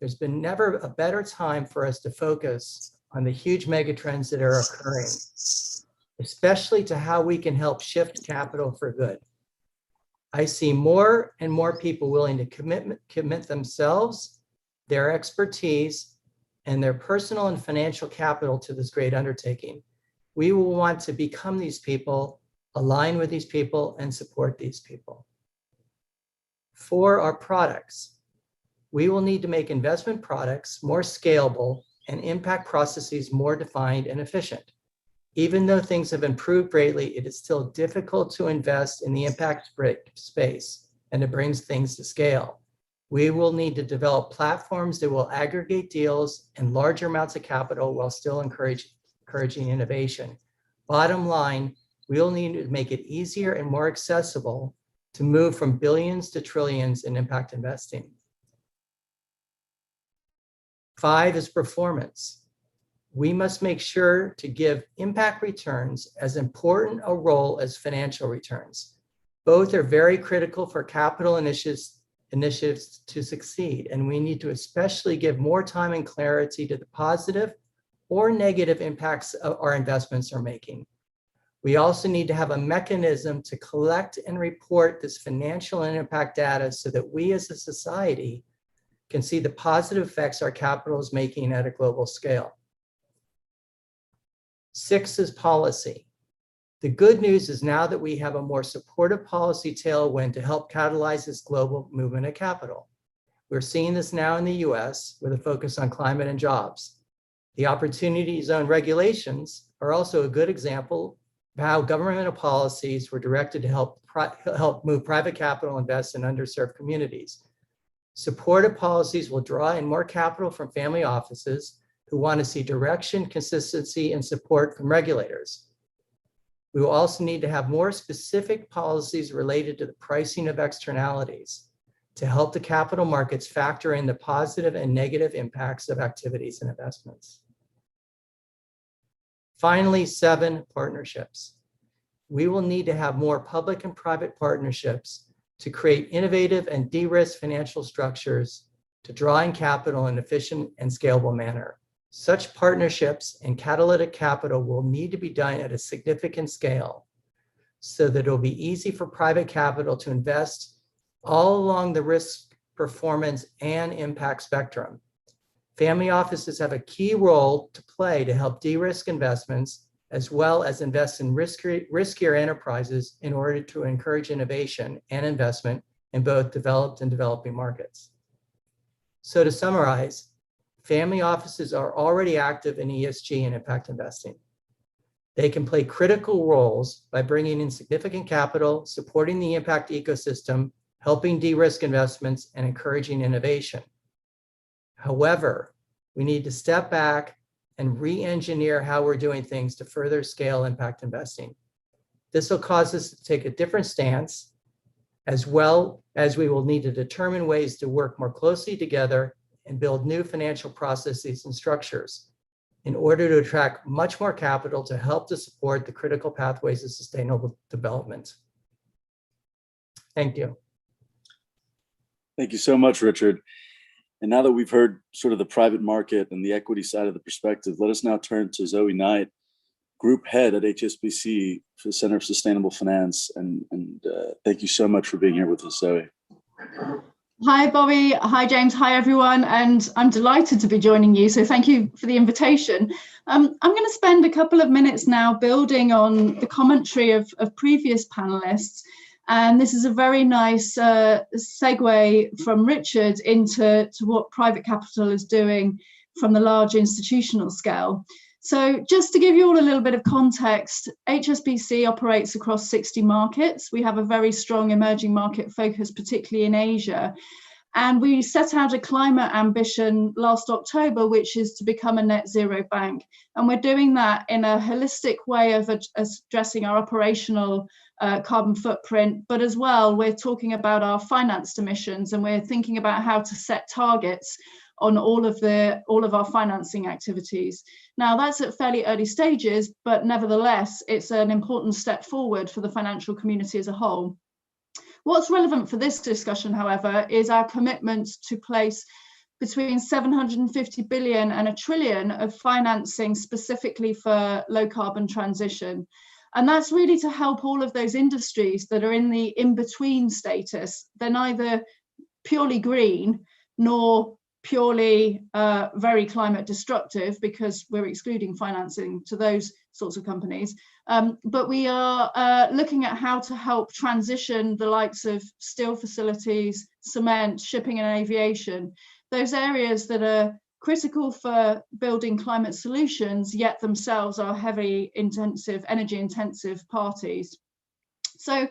There's been never a better time for us to focus on the huge megatrends that are occurring, especially to how we can help shift capital for good. I see more and more people willing to commit themselves, their expertise, and their personal and financial capital to this great undertaking. We will want to become these people, align with these people, and support these people. For our products, we will need to make investment products more scalable and impact processes more defined and efficient. Even though things have improved greatly, it is still difficult to invest in the impact space and to bring things to scale. We will need to develop platforms that will aggregate deals and larger amounts of capital while still encouraging innovation. Bottom line, we'll need to make it easier and more accessible to move from billions to trillions in impact investing. 5 is performance. We must make sure to give impact returns as important a role as financial returns. Both are very critical for capital initiatives to succeed, and we need to especially give more time and clarity to the positive or negative impacts our investments are making. We also need to have a mechanism to collect and report this financial and impact data so that we as a society can see the positive effects our capital is making at a global scale. 6 is policy. The good news is now that we have a more supportive policy tailwind to help catalyze this global movement of capital. We're seeing this now in the US with a focus on climate and jobs. The opportunity zone regulations are also a good example of how governmental policies were directed to help move private capital invest in underserved communities. Supportive policies will draw in more capital from family offices who want to see direction, consistency, and support from regulators. We will also need to have more specific policies related to the pricing of externalities to help the capital markets factor in the positive and negative impacts of activities and investments. Finally, 7, partnerships. We will need to have more public and private partnerships to create innovative and de-risk financial structures to draw in capital in an efficient and scalable manner. Such partnerships and catalytic capital will need to be done at a significant scale so that it'll be easy for private capital to invest all along the risk, performance, and impact spectrum. Family offices have a key role to play to help de-risk investments as well as invest in riskier enterprises in order to encourage innovation and investment in both developed and developing markets. So to summarize, family offices are already active in ESG and impact investing. They can play critical roles by bringing in significant capital, supporting the impact ecosystem, helping de-risk investments, and encouraging innovation. However, we need to step back and re-engineer how we're doing things to further scale impact investing. This will cause us to take a different stance, as well as we will need to determine ways to work more closely together and build new financial processes and structures in order to attract much more capital to help to support the critical pathways of sustainable development. Thank you. Thank you so much, Richard. And now that we've heard sort of the private market and the equity side of the perspective, let us now turn to Zoe Knight, Group Head at HSBC for the Center of Sustainable Finance. And thank you so much for being here with us, Zoe. Hi, Bobby. Hi, James. Hi, everyone. And I'm delighted to be joining you. So thank you for the invitation. I'm going to spend a couple of minutes now building on the commentary of previous panelists. And this is a very nice segue from Richard into what private capital is doing from the large institutional scale. So just to give you all a little bit of context, HSBC operates across 60 markets. We have a very strong emerging market focus, particularly in Asia. And we set out a climate ambition last October, which is to become a net zero bank. And we're doing that in a holistic way of addressing our operational carbon footprint, but as well, we're talking about our financed emissions, and we're thinking about how to set targets on all of our financing activities. Now, that's at fairly early stages, but nevertheless, it's an important step forward for the financial community as a whole. What's relevant for this discussion, however, is our commitment to place between 750 billion and $1 trillion of financing specifically for low carbon transition. And that's really to help all of those industries that are in the in-between status. They're neither purely green nor purely very climate destructive, because we're excluding financing to those sorts of companies. But we are looking at how to help transition the likes of steel facilities, cement, shipping and aviation, those areas that are critical for building climate solutions, yet themselves are heavily intensive, energy intensive parties. So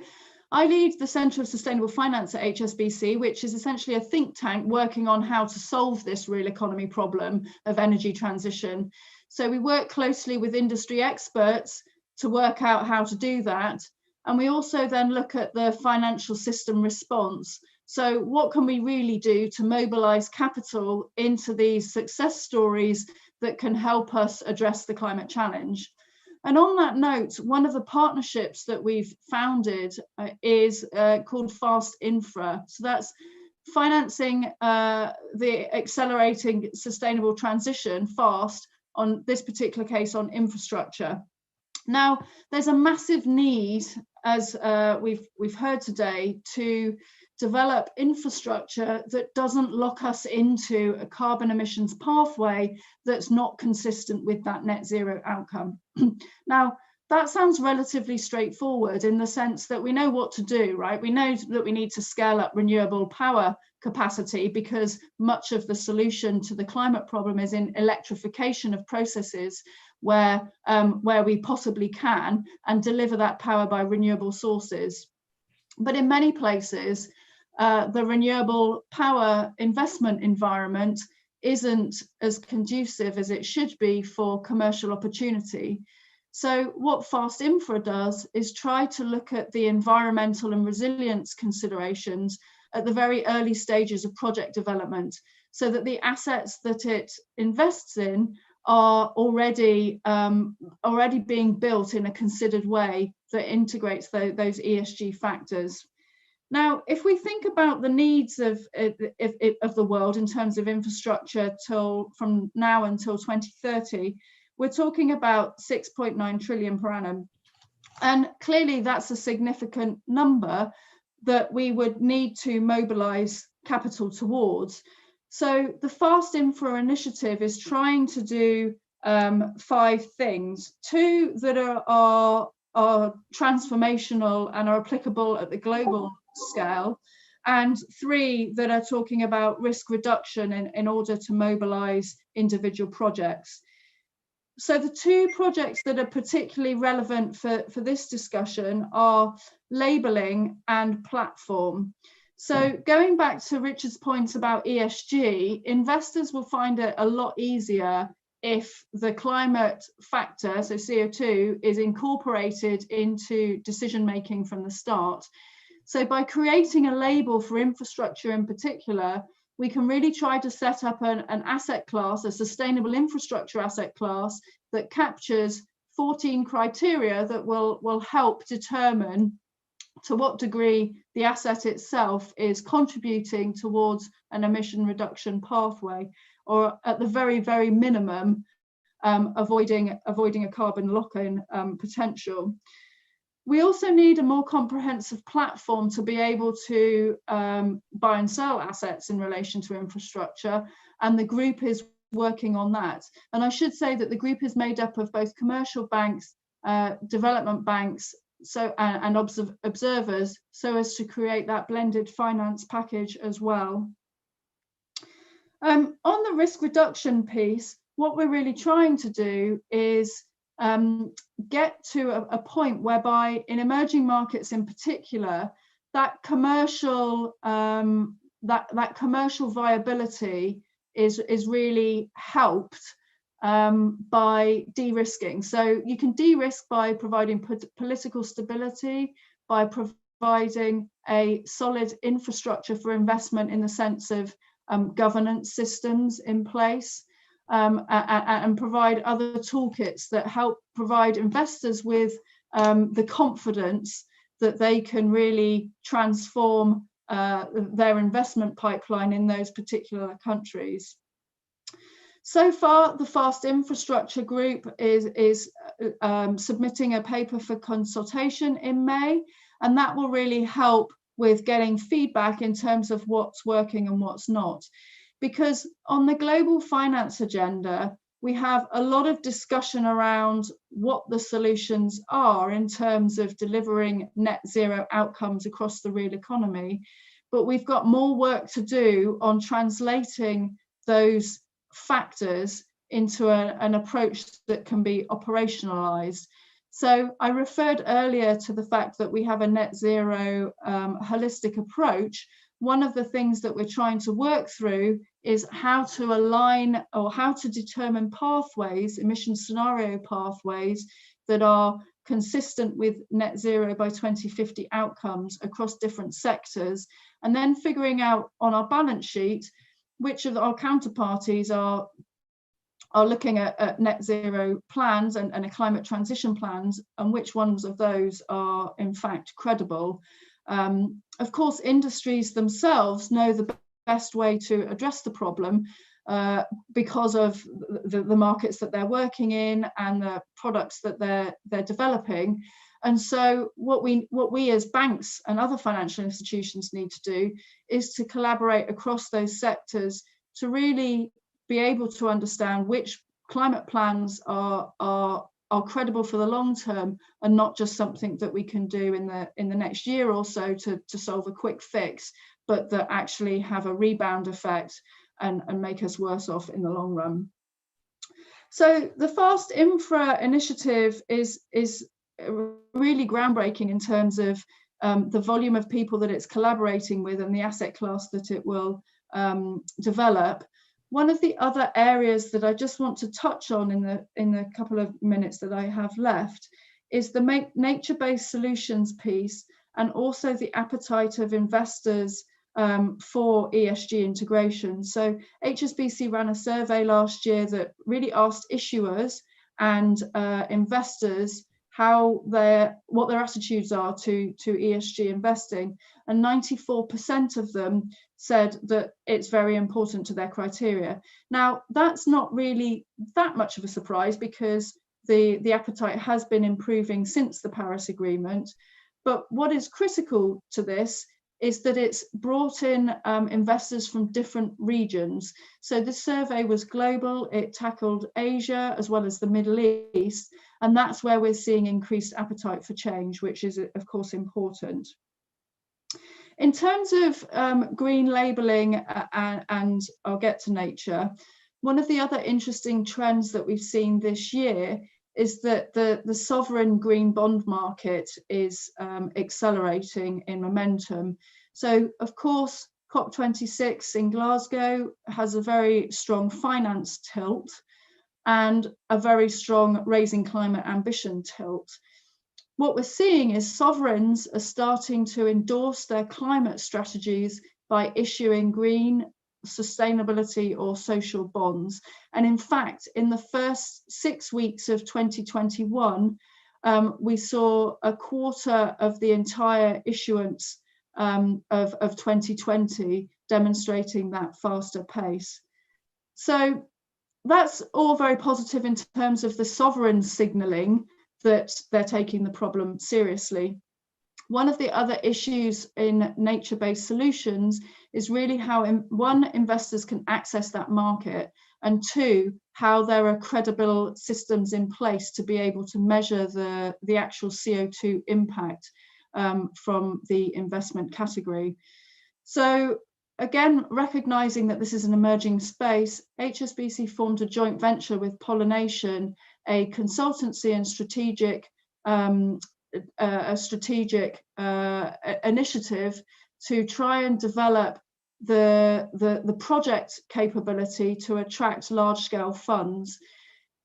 I lead the Center of Sustainable Finance at HSBC, which is essentially a think tank working on how to solve this real economy problem of energy transition. So we work closely with industry experts to work out how to do that. And we also then look at the financial system response. So what can we really do to mobilize capital into these success stories that can help us address the climate challenge? And on that note, one of the partnerships that we've founded is called Fast Infra. So that's financing the accelerating sustainable transition fast, on this particular case on infrastructure. Now, there's a massive need, as we've heard today, to develop infrastructure that doesn't lock us into a carbon emissions pathway that's not consistent with that net zero outcome. Now, that sounds relatively straightforward in the sense that we know what to do, right? We know that we need to scale up renewable power capacity, because much of the solution to the climate problem is in electrification of processes where we possibly can, and deliver that power by renewable sources. But in many places, the renewable power investment environment isn't as conducive as it should be for commercial opportunity. So what Fast Infra does is try to look at the environmental and resilience considerations at the very early stages of project development, so that the assets that it invests in are already being built in a considered way that integrates those ESG factors. Now, if we think about the needs of the world in terms of infrastructure from now until 2030, we're talking about 6.9 trillion per annum. And clearly that's a significant number that we would need to mobilize capital towards. So the Fast Infra initiative is trying to do 5 things, 2 that are transformational and are applicable at the global scale, and 3 that are talking about risk reduction in order to mobilize individual projects. So the 2 projects that are particularly relevant for this discussion are labeling and platform. So going back to Richard's point about ESG, investors will find it a lot easier if the climate factor, so CO2, is incorporated into decision making from the start. So by creating a label for infrastructure in particular, we can really try to set up an asset class, a sustainable infrastructure asset class that captures 14 criteria that will help determine to what degree the asset itself is contributing towards an emission reduction pathway, or at the very, very minimum, avoiding a carbon lock-in potential. We also need a more comprehensive platform to be able to buy and sell assets in relation to infrastructure, and the group is working on that. And I should say that the group is made up of both commercial banks, development banks, and observers, so as to create that blended finance package as well. On the risk reduction piece, what we're really trying to do is get to a point whereby in emerging markets in particular, that commercial viability is really helped by de-risking. So you can de-risk by providing political stability, by providing a solid infrastructure for investment in the sense of governance systems in place, and provide other toolkits that help provide investors with the confidence that they can really transform their investment pipeline in those particular countries. So far, the Fast Infrastructure Group is submitting a paper for consultation in May, and that will really help with getting feedback in terms of what's working and what's not. Because on the global finance agenda, we have a lot of discussion around what the solutions are in terms of delivering net zero outcomes across the real economy. But we've got more work to do on translating those factors into an approach that can be operationalized. So I referred earlier to the fact that we have a net zero holistic approach. One of the things that we're trying to work through is how to align or how to determine pathways, emission scenario pathways, that are consistent with net zero by 2050 outcomes across different sectors, and then figuring out on our balance sheet which of our counterparties are looking at net zero plans and a climate transition plans, and which ones of those are in fact credible. Of course, industries themselves know the best way to address the problem because of the markets that they're working in and the products that they're developing. And so what we as banks and other financial institutions need to do is to collaborate across those sectors to really be able to understand which climate plans are credible for the long term, and not just something that we can do in the next year or so to solve a quick fix, but that actually have a rebound effect and make us worse off in the long run. So the Fast Infra initiative is really groundbreaking in terms of the volume of people that it's collaborating with and the asset class that it will develop. One of the other areas that I just want to touch on in the couple of minutes that I have left is the nature-based solutions piece, and also the appetite of investors for ESG integration. So HSBC ran a survey last year that really asked issuers and investors what their attitudes are to ESG investing, and 94% of them said that it's very important to their criteria. Now, that's not really that much of a surprise, because the appetite has been improving since the Paris Agreement. But what is critical to this is that it's brought in investors from different regions. So the survey was global. It tackled Asia as well as the Middle East, and that's where we're seeing increased appetite for change, which is of course important. In terms of green labelling, and I'll get to nature, one of the other interesting trends that we've seen this year is that the sovereign green bond market is accelerating in momentum. So, of course, COP26 in Glasgow has a very strong finance tilt and a very strong raising climate ambition tilt. What we're seeing is sovereigns are starting to endorse their climate strategies by issuing green sustainability or social bonds. And in fact, in the first 6 weeks of 2021, we saw a quarter of the entire issuance of 2020 demonstrating that faster pace. So that's all very positive in terms of the sovereign signalling that they're taking the problem seriously. One of the other issues in nature-based solutions is really how, one, investors can access that market, and two, how there are credible systems in place to be able to measure the actual CO2 impact from the investment category. So again, recognizing that this is an emerging space, HSBC formed a joint venture with Pollination, a consultancy and strategic initiative to try and develop the project capability to attract large-scale funds.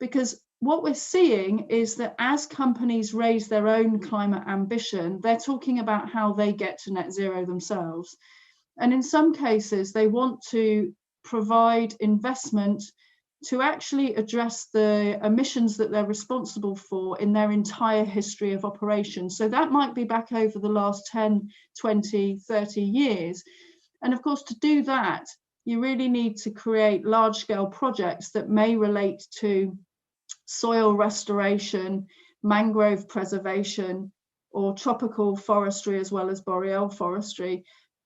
Because what we're seeing is that as companies raise their own climate ambition, they're talking about how they get to net zero themselves. And in some cases, they want to provide investment to actually address the emissions that they're responsible for in their entire history of operation. So that might be back over the last 10, 20, 30 years. And of course, to do that, you really need to create large-scale projects that may relate to soil restoration, mangrove preservation, or tropical forestry as well as boreal forestry.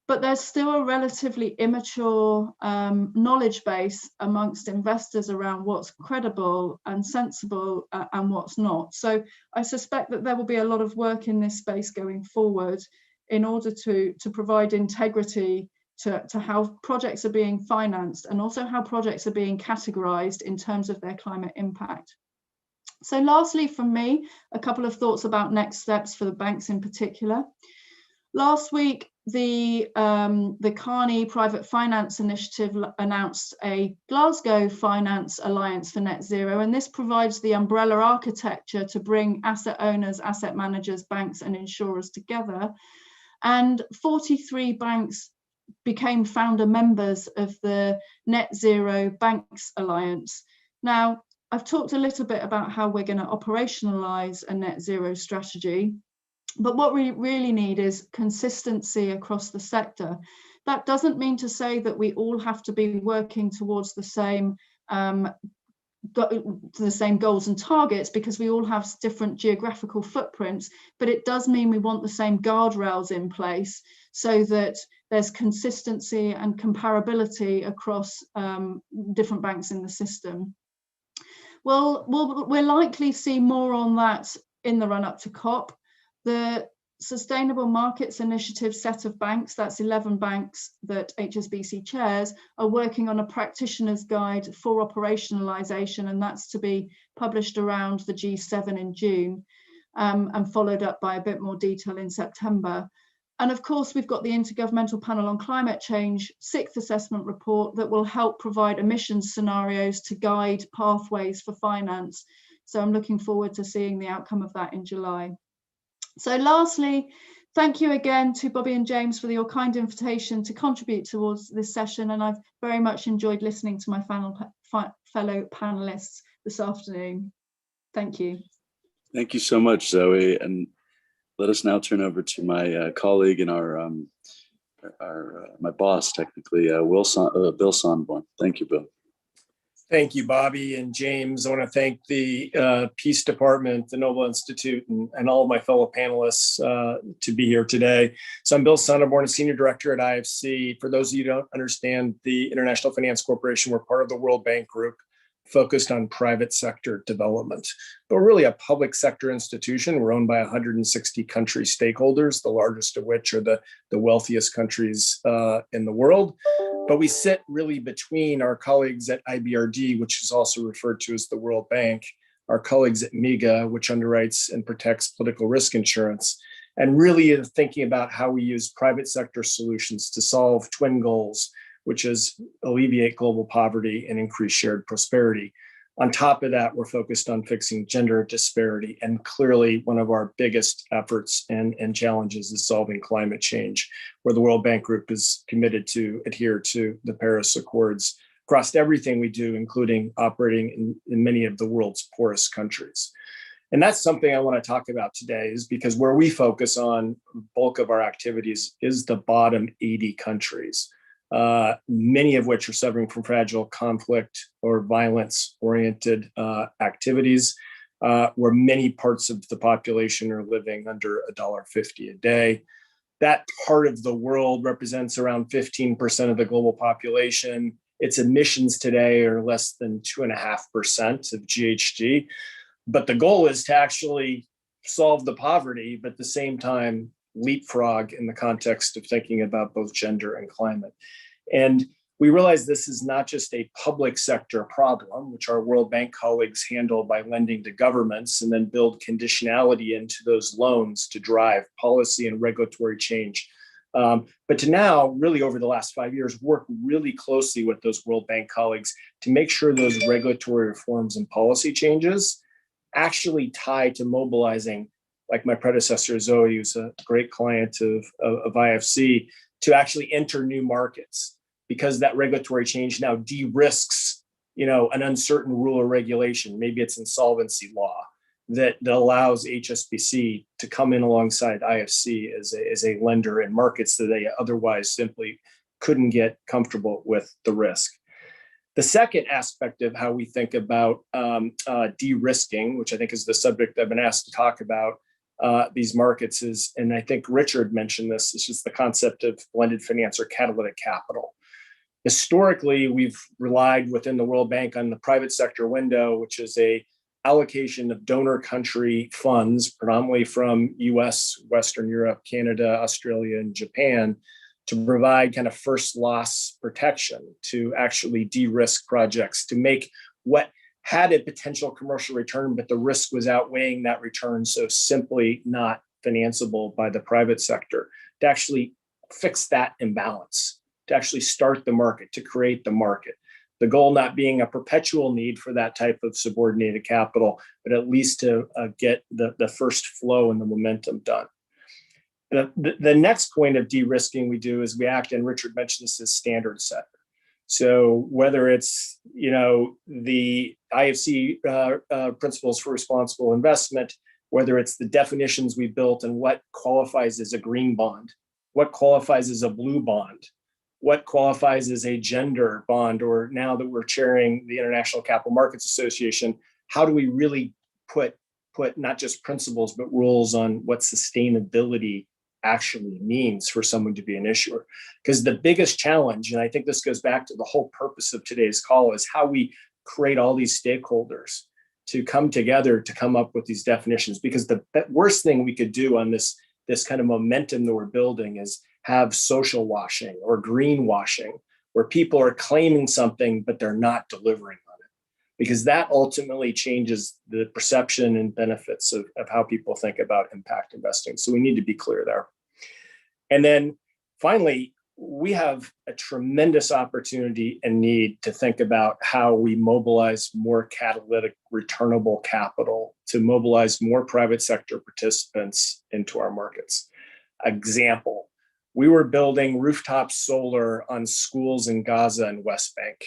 But there's still a relatively immature knowledge base amongst investors around what's credible and sensible and what's not. So I suspect that there will be a lot of work in this space going forward in order to provide integrity to how projects are being financed and also how projects are being categorized in terms of their climate impact. So lastly, from me, a couple of thoughts about next steps for the banks in particular. Last week, the Carney Private Finance Initiative announced a Glasgow Finance Alliance for Net Zero, and this provides the umbrella architecture to bring asset owners, asset managers, banks and insurers together. And 43 banks became founder members of the Net Zero Banks Alliance. Now, I've talked a little bit about how we're going to operationalize a net zero strategy. But what we really need is consistency across the sector. That doesn't mean to say that we all have to be working towards the same goals and targets, because we all have different geographical footprints, but it does mean we want the same guardrails in place so that there's consistency and comparability across different banks in the system. Well, we'll likely see more on that in the run-up to COP. The Sustainable Markets Initiative set of banks, that's 11 banks that HSBC chairs, are working on a practitioner's guide for operationalization, and that's to be published around the G7 in June and followed up by a bit more detail in September. And of course, we've got the Intergovernmental Panel on Climate Change 6th assessment report that will help provide emissions scenarios to guide pathways for finance. So I'm looking forward to seeing the outcome of that in July. So lastly, thank you again to Bobby and James for your kind invitation to contribute towards this session. And I've very much enjoyed listening to my fellow panelists this afternoon. Thank you. Thank you so much, Zoe. And let us now turn over to my colleague and my boss, technically, Bill Sonborn. Thank you, Bill. Thank you, Bobby and James. I want to thank the Peace Department, the Nobel Institute, and all of my fellow panelists to be here today. So I'm Bill Sonborn, a Senior Director at IFC. For those of you who don't understand, the International Finance Corporation, we're part of the World Bank Group, focused on private sector development, but we're really a public sector institution. We're owned by 160 country stakeholders, the largest of which are the wealthiest countries in the world. But we sit really between our colleagues at IBRD, which is also referred to as the World Bank, our colleagues at MIGA, which underwrites and protects political risk insurance, and really thinking about how we use private sector solutions to solve twin goals, which is alleviate global poverty and increase shared prosperity. On top of that, we're focused on fixing gender disparity. And clearly, one of our biggest efforts and challenges is solving climate change, where the World Bank Group is committed to adhere to the Paris Accords across everything we do, including operating in many of the world's poorest countries. And that's something I want to talk about today, is because where we focus on the bulk of our activities is the bottom 80 countries. Many of which are suffering from fragile conflict or violence-oriented activities, where many parts of the population are living under $1.50 a day. That part of the world represents around 15% of the global population. Its emissions today are less than 2.5% of GHG. But the goal is to actually solve the poverty, but at the same time, leapfrog in the context of thinking about both gender and climate. And we realize this is not just a public sector problem, which our World Bank colleagues handle by lending to governments and then build conditionality into those loans to drive policy and regulatory change. But to now, really over the last 5 years, work really closely with those World Bank colleagues to make sure those regulatory reforms and policy changes actually tie to mobilizing, like my predecessor, Zoe, who's a great client of IFC, to actually enter new markets, because that regulatory change now de-risks, an uncertain rule or regulation. Maybe it's insolvency law that allows HSBC to come in alongside IFC as a lender in markets that they otherwise simply couldn't get comfortable with the risk. The second aspect of how we think about de-risking, which I think is the subject I've been asked to talk about, these markets is, and I think Richard mentioned this, is just the concept of blended finance or catalytic capital. Historically, we've relied within the World Bank on the private sector window, which is a allocation of donor country funds, predominantly from US, Western Europe, Canada, Australia, and Japan, to provide kind of first loss protection, to actually de-risk projects, to make what had a potential commercial return, but the risk was outweighing that return, so simply not financeable by the private sector, to actually fix that imbalance, to actually start the market, to create the market. The goal not being a perpetual need for that type of subordinated capital, but at least to get the first flow and the momentum done. The next point of de-risking we do is we act, and Richard mentioned this, as standard setter. So whether it's the IFC principles for responsible investment, whether it's the definitions we built and what qualifies as a green bond, what qualifies as a blue bond, what qualifies as a gender bond, or now that we're chairing the International Capital Markets Association, how do we really put not just principles but rules on what sustainability actually means for someone to be an issuer? Because the biggest challenge, and I think this goes back to the whole purpose of today's call, is how we create all these stakeholders to come together to come up with these definitions. Because the worst thing we could do on this kind of momentum that we're building is have social washing or greenwashing, where people are claiming something but they're not delivering on it, because that ultimately changes the perception and benefits of how people think about impact investing. So we need to be clear there. And then finally, we have a tremendous opportunity and need to think about how we mobilize more catalytic returnable capital, to mobilize more private sector participants into our markets. Example, we were building rooftop solar on schools in Gaza and West Bank.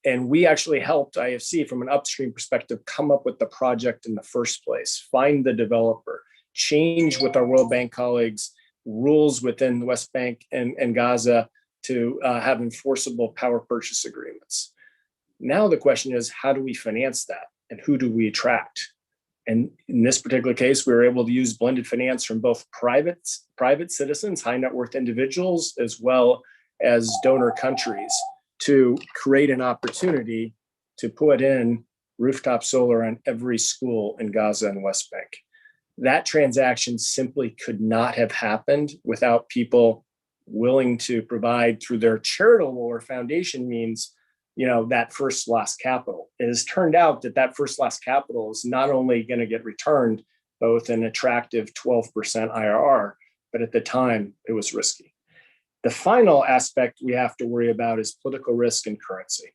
And we actually helped IFC from an upstream perspective come up with the project in the first place, find the developer, change with our World Bank colleagues rules within the West Bank and Gaza to have enforceable power purchase agreements. Now the question is, how do we finance that and who do we attract? And in this particular case, we were able to use blended finance from both private citizens, high net worth individuals, as well as donor countries, to create an opportunity to put in rooftop solar on every school in Gaza and West Bank. That transaction simply could not have happened without people willing to provide through their charitable or foundation means, that first loss capital. It has turned out that first loss capital is not only going to get returned, both an attractive 12% IRR, but at the time it was risky. The final aspect we have to worry about is political risk and currency.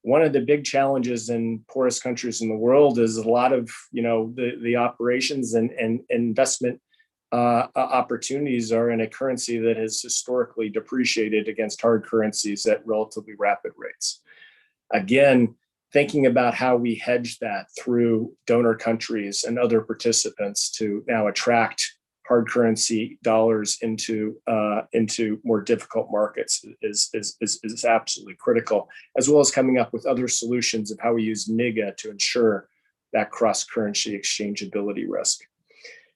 One of the big challenges in poorest countries in the world is a lot of, the operations and investment opportunities are in a currency that has historically depreciated against hard currencies at relatively rapid rates. Again, thinking about how we hedge that through donor countries and other participants to now attract hard currency dollars into more difficult markets is absolutely critical, as well as coming up with other solutions of how we use MIGA to ensure that cross-currency exchangeability risk.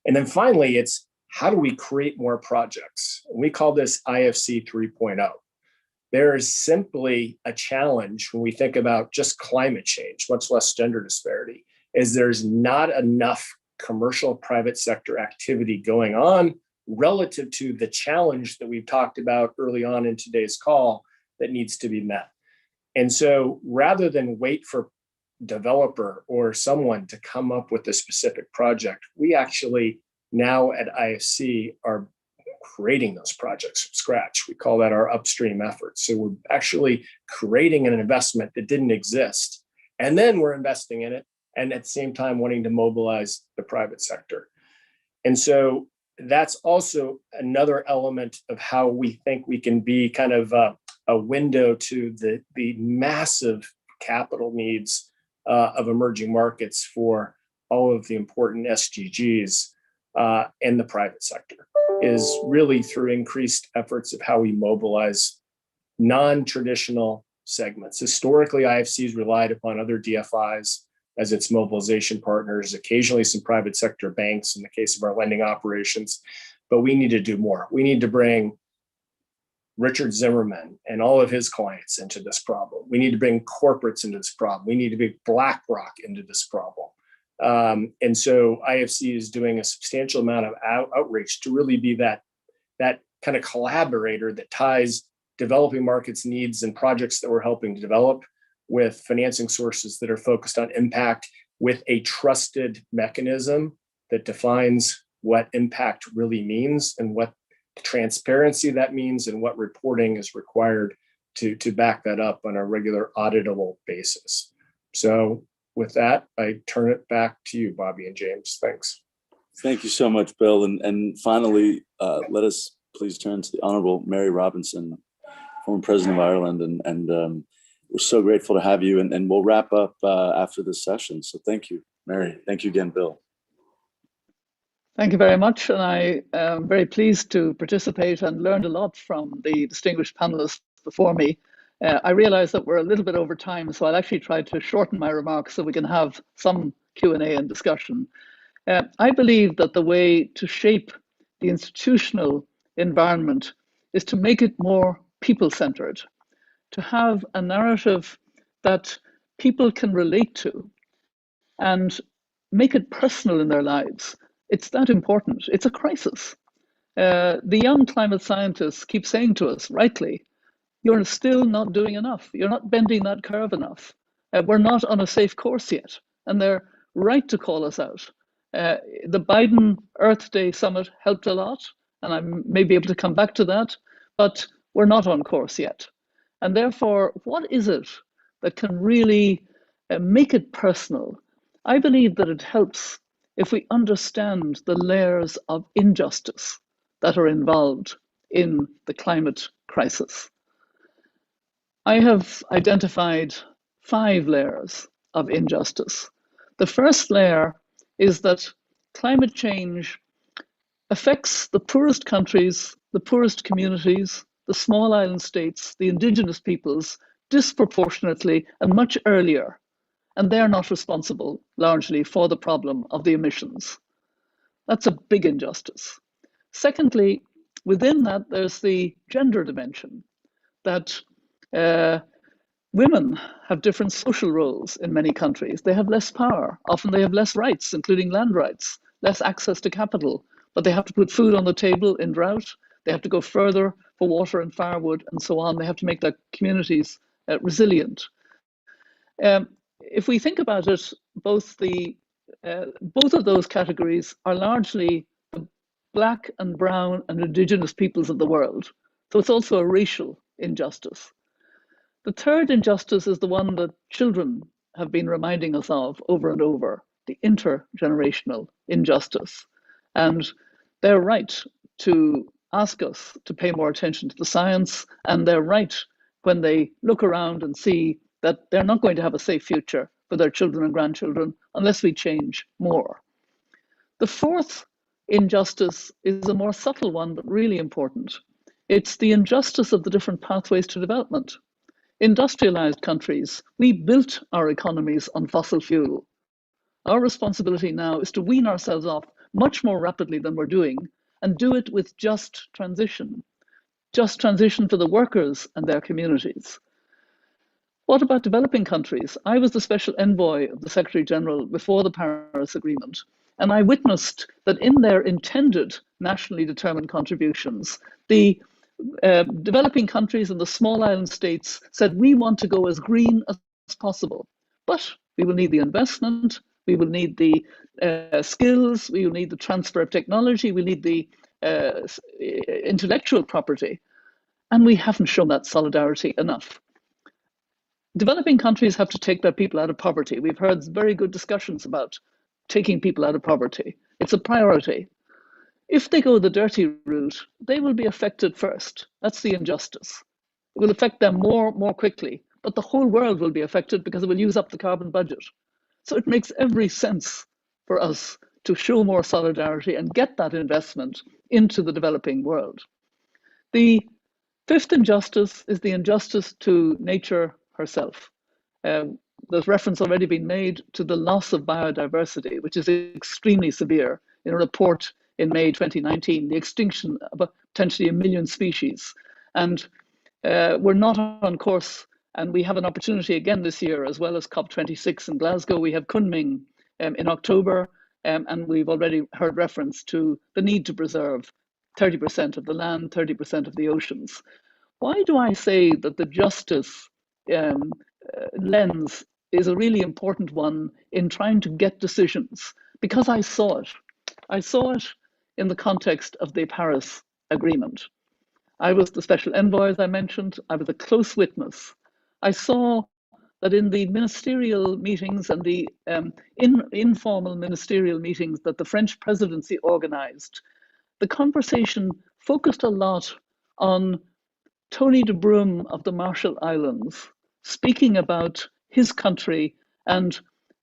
And then finally, it's how do we create more projects? We call this IFC 3.0. There is simply a challenge when we think about just climate change, much less gender disparity, is there's not enough commercial private sector activity going on relative to the challenge that we've talked about early on in today's call that needs to be met. And so rather than wait for developer or someone to come up with a specific project, we actually now at IFC are creating those projects from scratch. We call that our upstream efforts. So we're actually creating an investment that didn't exist, and then we're investing in it, and at the same time wanting to mobilize the private sector. And so that's also another element of how we think we can be kind of a window to the massive capital needs of emerging markets for all of the important SDGs in the private sector, is really through increased efforts of how we mobilize non-traditional segments. Historically, IFC's relied upon other DFIs as its mobilization partners, occasionally some private sector banks in the case of our lending operations, but we need to do more. We need to bring Richard Zimmerman and all of his clients into this problem. We need to bring corporates into this problem. We need to bring BlackRock into this problem. And so IFC is doing a substantial amount of outreach to really be that kind of collaborator that ties developing markets needs and projects that we're helping to develop with financing sources that are focused on impact, with a trusted mechanism that defines what impact really means and what transparency that means and what reporting is required to back that up on a regular auditable basis. So with that, I turn it back to you, Bobby and James. Thanks. Thank you so much, Bill. And finally, let us please turn to the Honorable Mary Robinson, former President of Ireland. And we're so grateful to have you. And we'll wrap up after this session. So thank you, Mary. Thank you again, Bill. Thank you very much. And I am very pleased to participate and learned a lot from the distinguished panelists before me. I realize that we're a little bit over time, so I'll actually try to shorten my remarks so we can have some Q&A and discussion. I believe that the way to shape the institutional environment is to make it more people-centered, to have a narrative that people can relate to and make it personal in their lives. It's that important. It's a crisis. The young climate scientists keep saying to us, rightly, you're still not doing enough. You're not bending that curve enough. We're not on a safe course yet. And they're right to call us out. The Biden Earth Day Summit helped a lot, and I may be able to come back to that, but we're not on course yet. And therefore, what is it that can really make it personal? I believe that it helps if we understand the layers of injustice that are involved in the climate crisis. I have identified 5 layers of injustice. The first layer is that climate change affects the poorest countries, the poorest communities, the small island states, the indigenous peoples disproportionately and much earlier. And they're not responsible largely for the problem of the emissions. That's a big injustice. Secondly, within that, there's the gender dimension, that women have different social roles in many countries. They have less power. Often they have less rights, including land rights, less access to capital, but they have to put food on the table in drought. They have to go further for water and firewood and so on. They have to make their communities resilient. If we think about it, both the both of those categories are largely the Black and brown and indigenous peoples of the world. So it's also a racial injustice. The third injustice is the one that children have been reminding us of over and over, the intergenerational injustice. And they're right to ask us to pay more attention to the science, and they're right when they look around and see that they're not going to have a safe future for their children and grandchildren unless we change more. The fourth injustice is a more subtle one, but really important. It's the injustice of the different pathways to development. Industrialized countries, we built our economies on fossil fuel. Our responsibility now is to wean ourselves off much more rapidly than we're doing, and do it with just transition for the workers and their communities. What about developing countries? I was the special envoy of the Secretary General before the Paris Agreement, and I witnessed that in their intended nationally determined contributions, the developing countries and the small island states said, we want to go as green as possible, but we will need the investment, we will need the skills, we will need the transfer of technology, we need the intellectual property, and we haven't shown that solidarity enough. Developing countries have to take their people out of poverty. We've heard very good discussions about taking people out of poverty. It's a priority. If they go the dirty route, they will be affected first. That's the injustice. It will affect them more quickly, but the whole world will be affected because it will use up the carbon budget. So it makes every sense for us to show more solidarity and get that investment into the developing world. The fifth injustice is the injustice to nature herself. There's reference already been made to the loss of biodiversity, which is extremely severe. In a report in May 2019, the extinction of potentially 1 million species. And we're not on course, and we have an opportunity again this year, as well as COP26 in Glasgow. We have Kunming in October, and we've already heard reference to the need to preserve 30% of the land, 30% of the oceans. Why do I say that the justice lens is a really important one in trying to get decisions? Because I saw it. I saw it in the context of the Paris Agreement. I was the special envoy, as I mentioned. I was a close witness. I saw that in the ministerial meetings and the informal ministerial meetings that the French presidency organized, the conversation focused a lot on Tony de Brum of the Marshall Islands speaking about his country and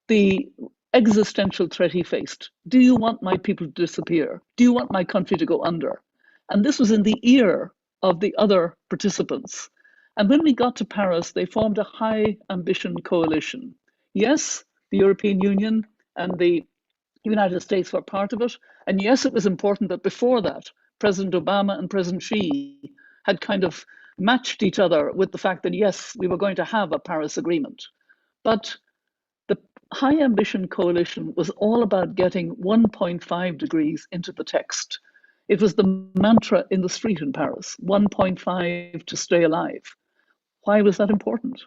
the existential threat he faced. Do you want my people to disappear? Do you want my country to go under? And this was in the ear of the other participants. And when we got to Paris, they formed a high ambition coalition. Yes, the European Union and the United States were part of it. And yes, it was important that before that, President Obama and President Xi had kind of matched each other with the fact that, yes, we were going to have a Paris Agreement. But the High Ambition Coalition was all about getting 1.5 degrees into the text. It was the mantra in the street in Paris, 1.5 to stay alive. Why was that important?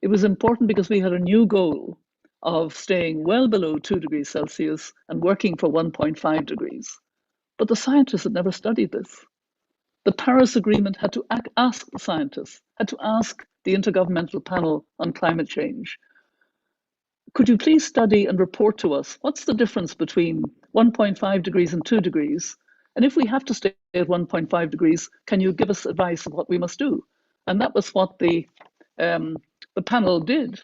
It was important because we had a new goal of staying well below 2 degrees Celsius and working for 1.5 degrees. But the scientists had never studied this. The Paris Agreement had to ask the scientists, had to ask the Intergovernmental Panel on Climate Change, could you please study and report to us what's the difference between 1.5 degrees and 2 degrees? And if we have to stay at 1.5 degrees, can you give us advice of what we must do? And that was what the panel did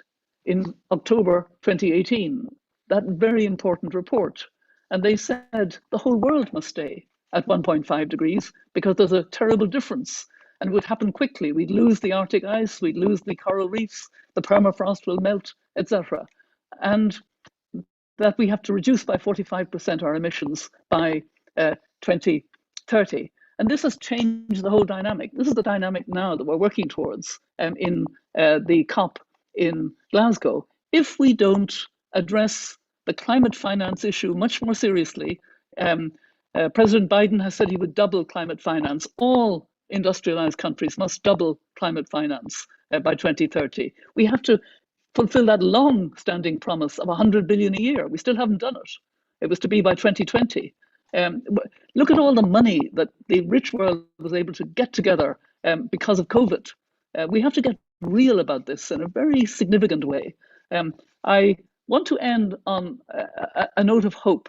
in October 2018, that very important report. And they said the whole world must stay at 1.5 degrees because there's a terrible difference and it would happen quickly. We'd lose the Arctic ice, we'd lose the coral reefs, the permafrost will melt, etc. And that we have to reduce by 45% our emissions by 2030. And this has changed the whole dynamic. This is the dynamic now that we're working towards in the COP in Glasgow. If we don't address the climate finance issue much more seriously, President Biden has said he would double climate finance. All industrialized countries must double climate finance by 2030. We have to fulfill that long-standing promise of 100 billion a year. We still haven't done it. It was to be by 2020. Look at all the money that the rich world was able to get together because of COVID. We have to get real about this in a very significant way. I want to end on a note of hope.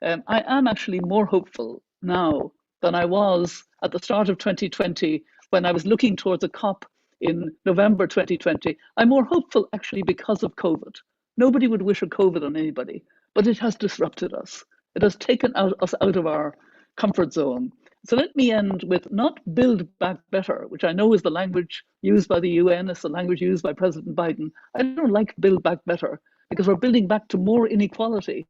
I am actually more hopeful now than I was at the start of 2020 when I was looking towards a COP in November 2020. I'm more hopeful actually because of COVID. Nobody would wish a COVID on anybody, but it has disrupted us. It has taken us out of our comfort zone. So let me end with not build back better, which I know is the language used by the UN, it's the language used by President Biden. I don't like build back better because we're building back to more inequality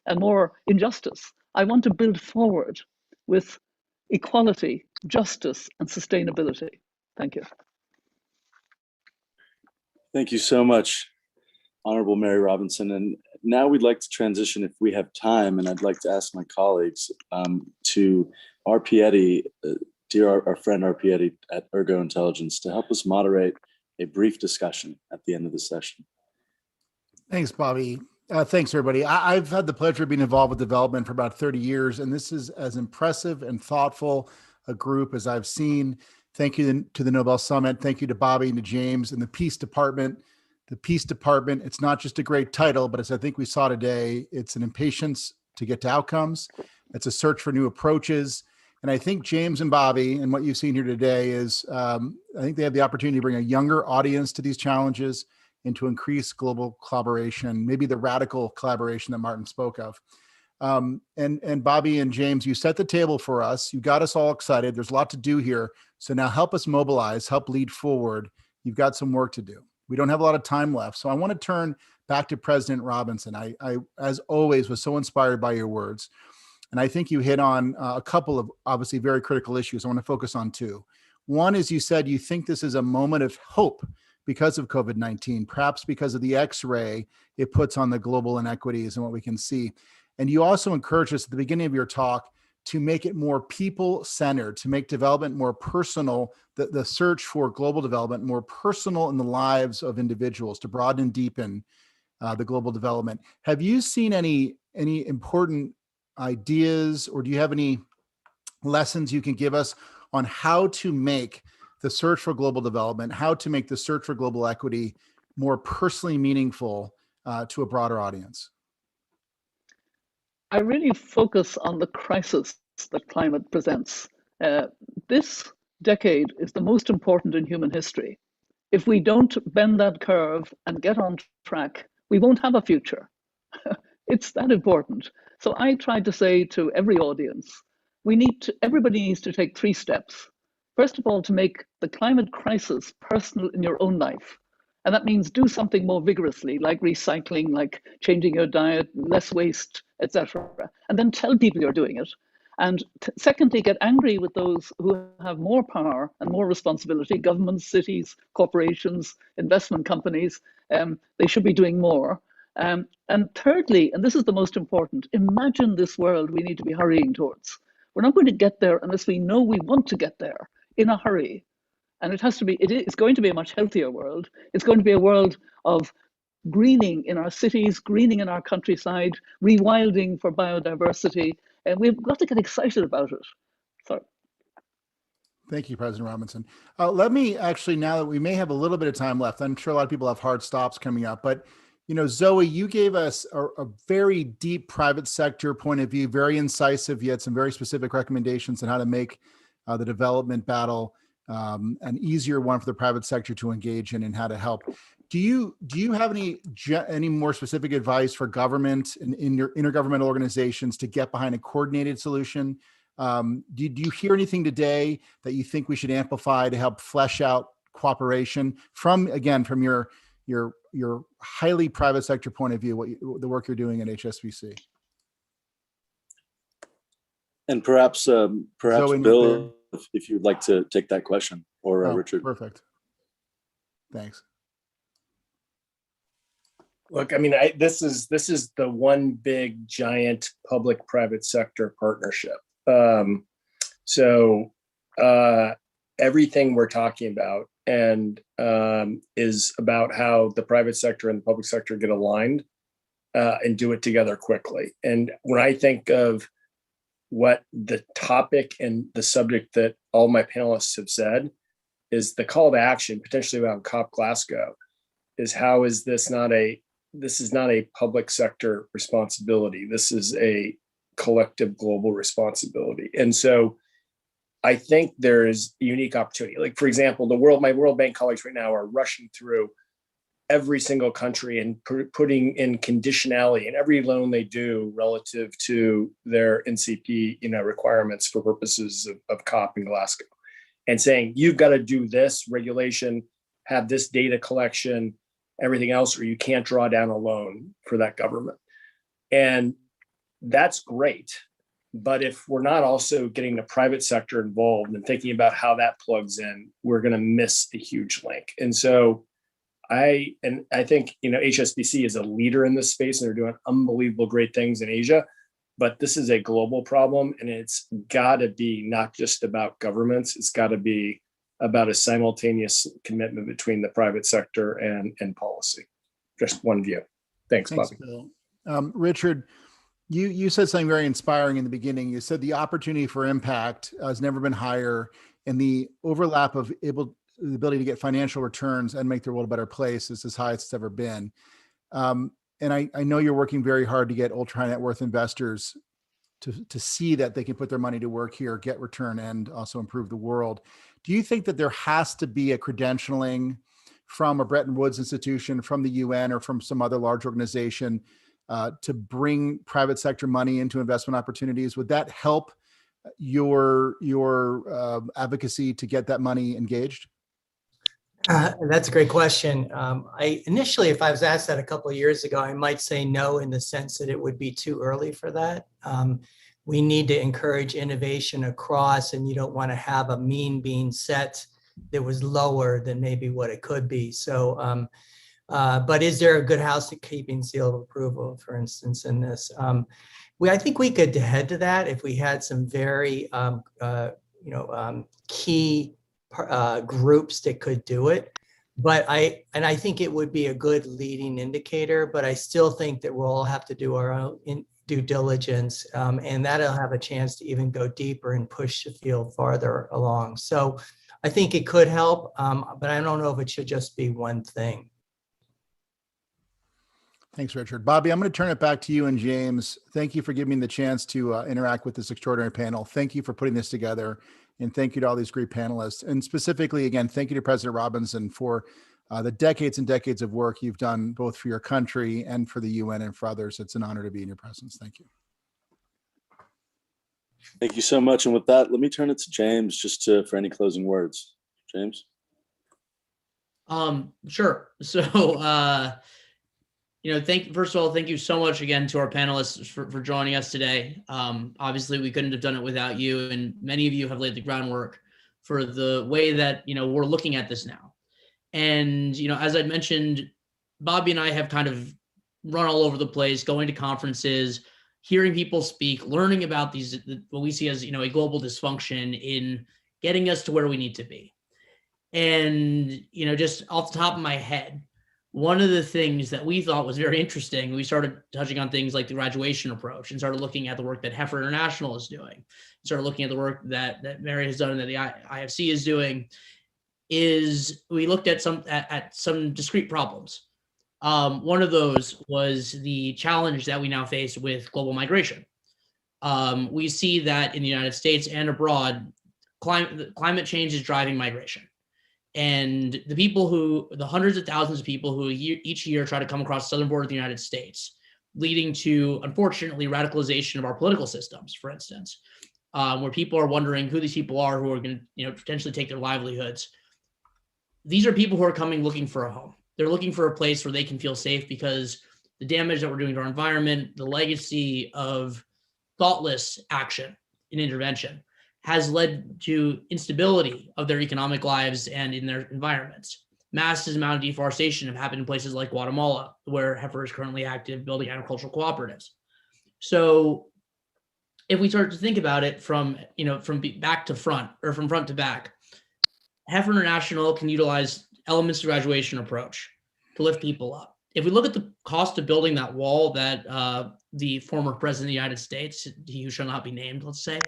and more injustice. I want to build forward with equality, justice, and sustainability. Thank you. Thank you so much, Honorable Mary Robinson. And now we'd like to transition, if we have time, and I'd like to ask my colleagues to Arpietti, our friend Arpietti at Ergo Intelligence, to help us moderate a brief discussion at the end of the session. Thanks, Bobby. Thanks, everybody. I've had the pleasure of being involved with development for about 30 years, and this is as impressive and thoughtful a group as I've seen. Thank you to the Nobel Summit. Thank you to Bobby and to James and the Peace Department. The Peace Department, it's not just a great title, but as I think we saw today, it's an impatience to get to outcomes. It's a search for new approaches. And I think James and Bobby, and what you've seen here today is, I think they have the opportunity to bring a younger audience to these challenges and to increase global collaboration, maybe the radical collaboration that Martin spoke of. And Bobby and James, you set the table for us. You got us all excited. There's a lot to do here. So now help us mobilize, help lead forward. You've got some work to do. We don't have a lot of time left. So I want to turn back to President Robinson. I as always, was so inspired by your words. And I think you hit on a couple of obviously very critical issues. I want to focus on two. One is you said you think this is a moment of hope because of COVID-19, perhaps because of the X-ray it puts on the global inequities and what we can see. And you also encouraged us at the beginning of your talk to make it more people-centered, to make development more personal, the search for global development more personal in the lives of individuals, to broaden and deepen the global development. Have you seen any important ideas, or do you have any lessons you can give us on how to make the search for global development, how to make the search for global equity more personally meaningful to a broader audience? I really focus on the crisis that climate presents. This decade is the most important in human history. If we don't bend that curve and get on track, we won't have a future. It's that important. So I tried to say to every audience, everybody needs to take 3 steps. First of all, to make the climate crisis personal in your own life. And that means do something more vigorously, like recycling, like changing your diet, less waste, etc. And then tell people you're doing it. And secondly, get angry with those who have more power and more responsibility, governments, cities, corporations, investment companies. They should be doing more. And thirdly, and this is the most important, imagine this world we need to be hurrying towards. We're not going to get there unless we know we want to get there in a hurry. And it's going to be a much healthier world. It's going to be a world of greening in our cities, greening in our countryside, rewilding for biodiversity. And we've got to get excited about it. So. Thank you, President Robinson. Let me actually, now that we may have a little bit of time left, I'm sure a lot of people have hard stops coming up, but Zoe, you gave us a very deep private sector point of view, very incisive, yet some very specific recommendations on how to make the development battle an easier one for the private sector to engage in and how to help. Do you have any more specific advice for government and in your intergovernmental organizations to get behind a coordinated solution? Do you hear anything today that you think we should amplify to help flesh out cooperation from your highly private sector point of view, the work you're doing at HSBC? And perhaps Zoe, Bill, if you'd like to take that question, or Richard. Perfect. Thanks. Look, I mean, this is the one big giant public-private sector partnership. So everything we're talking about, and is about how the private sector and the public sector get aligned and do it together quickly. And when I think of what the topic and the subject that all my panelists have said is the call to action, potentially around COP Glasgow, is how is this is not a public sector responsibility. This is a collective global responsibility. And so I think there is a unique opportunity. Like, for example, my World Bank colleagues right now are rushing through every single country and putting in conditionality in every loan they do relative to their NCP, requirements for purposes of COP in Glasgow, and saying, you've got to do this regulation, have this data collection, everything else, or you can't draw down a loan for that government. And that's great. But if we're not also getting the private sector involved and thinking about how that plugs in, we're going to miss a huge link. And so I think, HSBC is a leader in this space and they're doing unbelievable great things in Asia, but this is a global problem, and it's got to be not just about governments. It's got to be about a simultaneous commitment between the private sector and policy. Just one view. Thanks, Bobby. Bill. Richard, you said something very inspiring in the beginning. You said the opportunity for impact has never been higher, and the overlap of the ability to get financial returns and make the world a better place is as high as it's ever been. And I know you're working very hard to get ultra high net worth investors to see that they can put their money to work here, get return, and also improve the world. Do you think that there has to be a credentialing from a Bretton Woods institution, from the UN, or from some other large organization to bring private sector money into investment opportunities? Would that help your advocacy to get that money engaged? That's a great question. Initially, if I was asked that a couple of years ago, I might say no, in the sense that it would be too early for that. We need to encourage innovation across, and you don't want to have a mean being set that was lower than maybe what it could be. So, but is there a good housekeeping seal of approval, for instance, in this? I think we could head to that if we had some very key groups that could do it. But I think it would be a good leading indicator, but I still think that we'll all have to do our own due diligence, and that'll have a chance to even go deeper and push the field farther along. So I think it could help, but I don't know if it should just be one thing. Thanks, Richard. Bobby, I'm going to turn it back to you and James. Thank you for giving me the chance to interact with this extraordinary panel. Thank you for putting this together. And thank you to all these great panelists. And specifically, again, thank you to President Robinson for the decades and decades of work you've done, both for your country and for the UN and for others. It's an honor to be in your presence. Thank you. Thank you so much. And with that, let me turn it to James just for any closing words. James? Sure. So, first of all, thank you so much again to our panelists for joining us today. Obviously, we couldn't have done it without you, and many of you have laid the groundwork for the way that, we're looking at this now. And, as I mentioned, Bobby and I have kind of run all over the place, going to conferences, hearing people speak, learning about what we see as, a global dysfunction in getting us to where we need to be. And, just off the top of my head, one of the things that we thought was very interesting, we started touching on things like the graduation approach and started looking at the work that Heifer International is doing, started looking at the work that Mary has done and that the IFC is doing, is we looked at some discrete problems. One of those was the challenge that we now face with global migration. We see that in the United States and abroad, climate change is driving migration. And the hundreds of thousands of people who each year try to come across the southern border of the United States, leading to, unfortunately, radicalization of our political systems, for instance, where people are wondering who these people are who are going to, potentially take their livelihoods. These are people who are coming looking for a home. They're looking for a place where they can feel safe, because the damage that we're doing to our environment, the legacy of thoughtless action and intervention, has led to instability of their economic lives and in their environments. Massive amount of deforestation have happened in places like Guatemala, where Heifer is currently active building agricultural cooperatives. So if we start to think about it from back to front, or from front to back, Heifer International can utilize elements of graduation approach to lift people up. If we look at the cost of building that wall that the former president of the United States, he who shall not be named, let's say,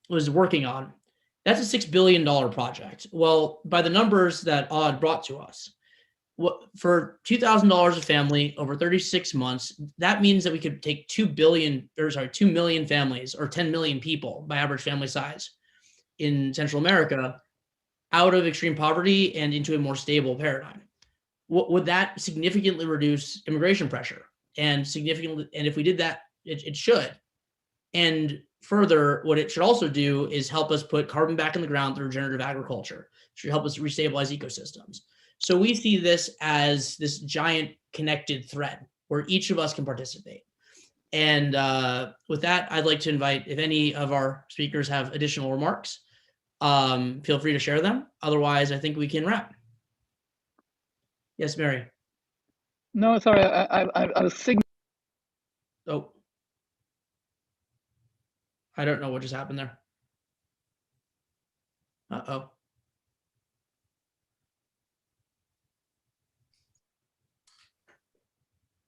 was working on, that's a $6 billion project. Well, by the numbers that Odd brought to us, for $2,000 a family over 36 months, that means that we could take 2 million families, or 10 million people by average family size in Central America, out of extreme poverty and into a more stable paradigm. Would that significantly reduce immigration pressure? And if we did that, it should. And further, what it should also do is help us put carbon back in the ground through regenerative agriculture. It should help us restabilize ecosystems. So we see this as this giant connected thread where each of us can participate. And with that, I'd like to invite, if any of our speakers have additional remarks, feel free to share them. Otherwise, I think we can wrap. Yes, Mary. No, sorry, I was signaling. Oh, I don't know what just happened there. Uh-oh.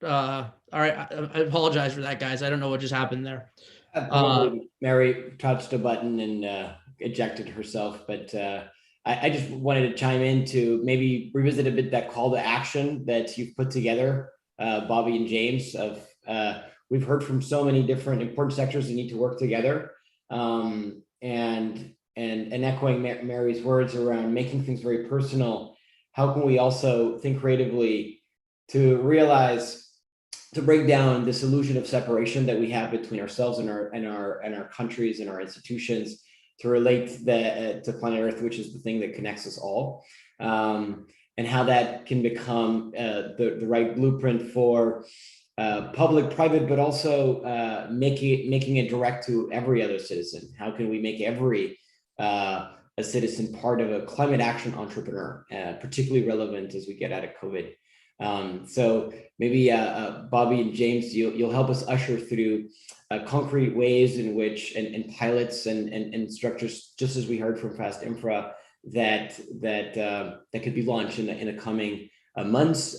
All right, I apologize for that, guys. I don't know what just happened there. Probably Mary touched a button and ejected herself, but I just wanted to chime in to maybe revisit a bit that call to action that you've put together, Bobby and James. We've heard from so many different important sectors that need to work together, and echoing Mary's words around making things very personal. How can we also think creatively to break down this illusion of separation that we have between ourselves and our countries and our institutions, to relate to planet Earth, which is the thing that connects us all, and how that can become the right blueprint for public, private, but also making it direct to every other citizen. How can we make every a citizen part of a climate action entrepreneur, particularly relevant as we get out of COVID? So maybe Bobby and James, you'll help us usher through concrete ways in which and pilots and structures, just as we heard from Fast Infra, that could be launched in the coming months,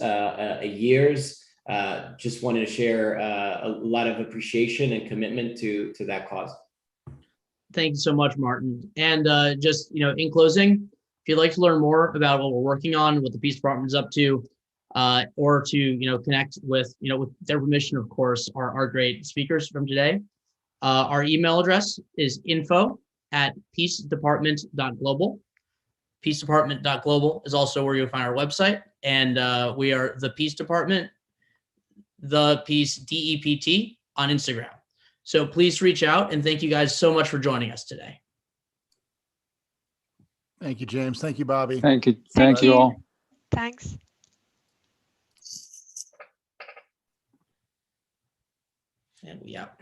years. Just wanted to share a lot of appreciation and commitment to that cause. Thank you so much, Martin. And just in closing, if you'd like to learn more about what we're working on, what the Peace Department is up to, or to connect with with their permission, of course, our great speakers from today, our email address is info@peacedepartment.global. Peacedepartment.global is also where you'll find our website, and we are the Peace Department, the Peace DEPT on Instagram. So please reach out, and thank you guys so much for joining us today. Thank you, James. Thank you, Bobby. Thank you. Thank Thank you you. all. Thanks. And we out.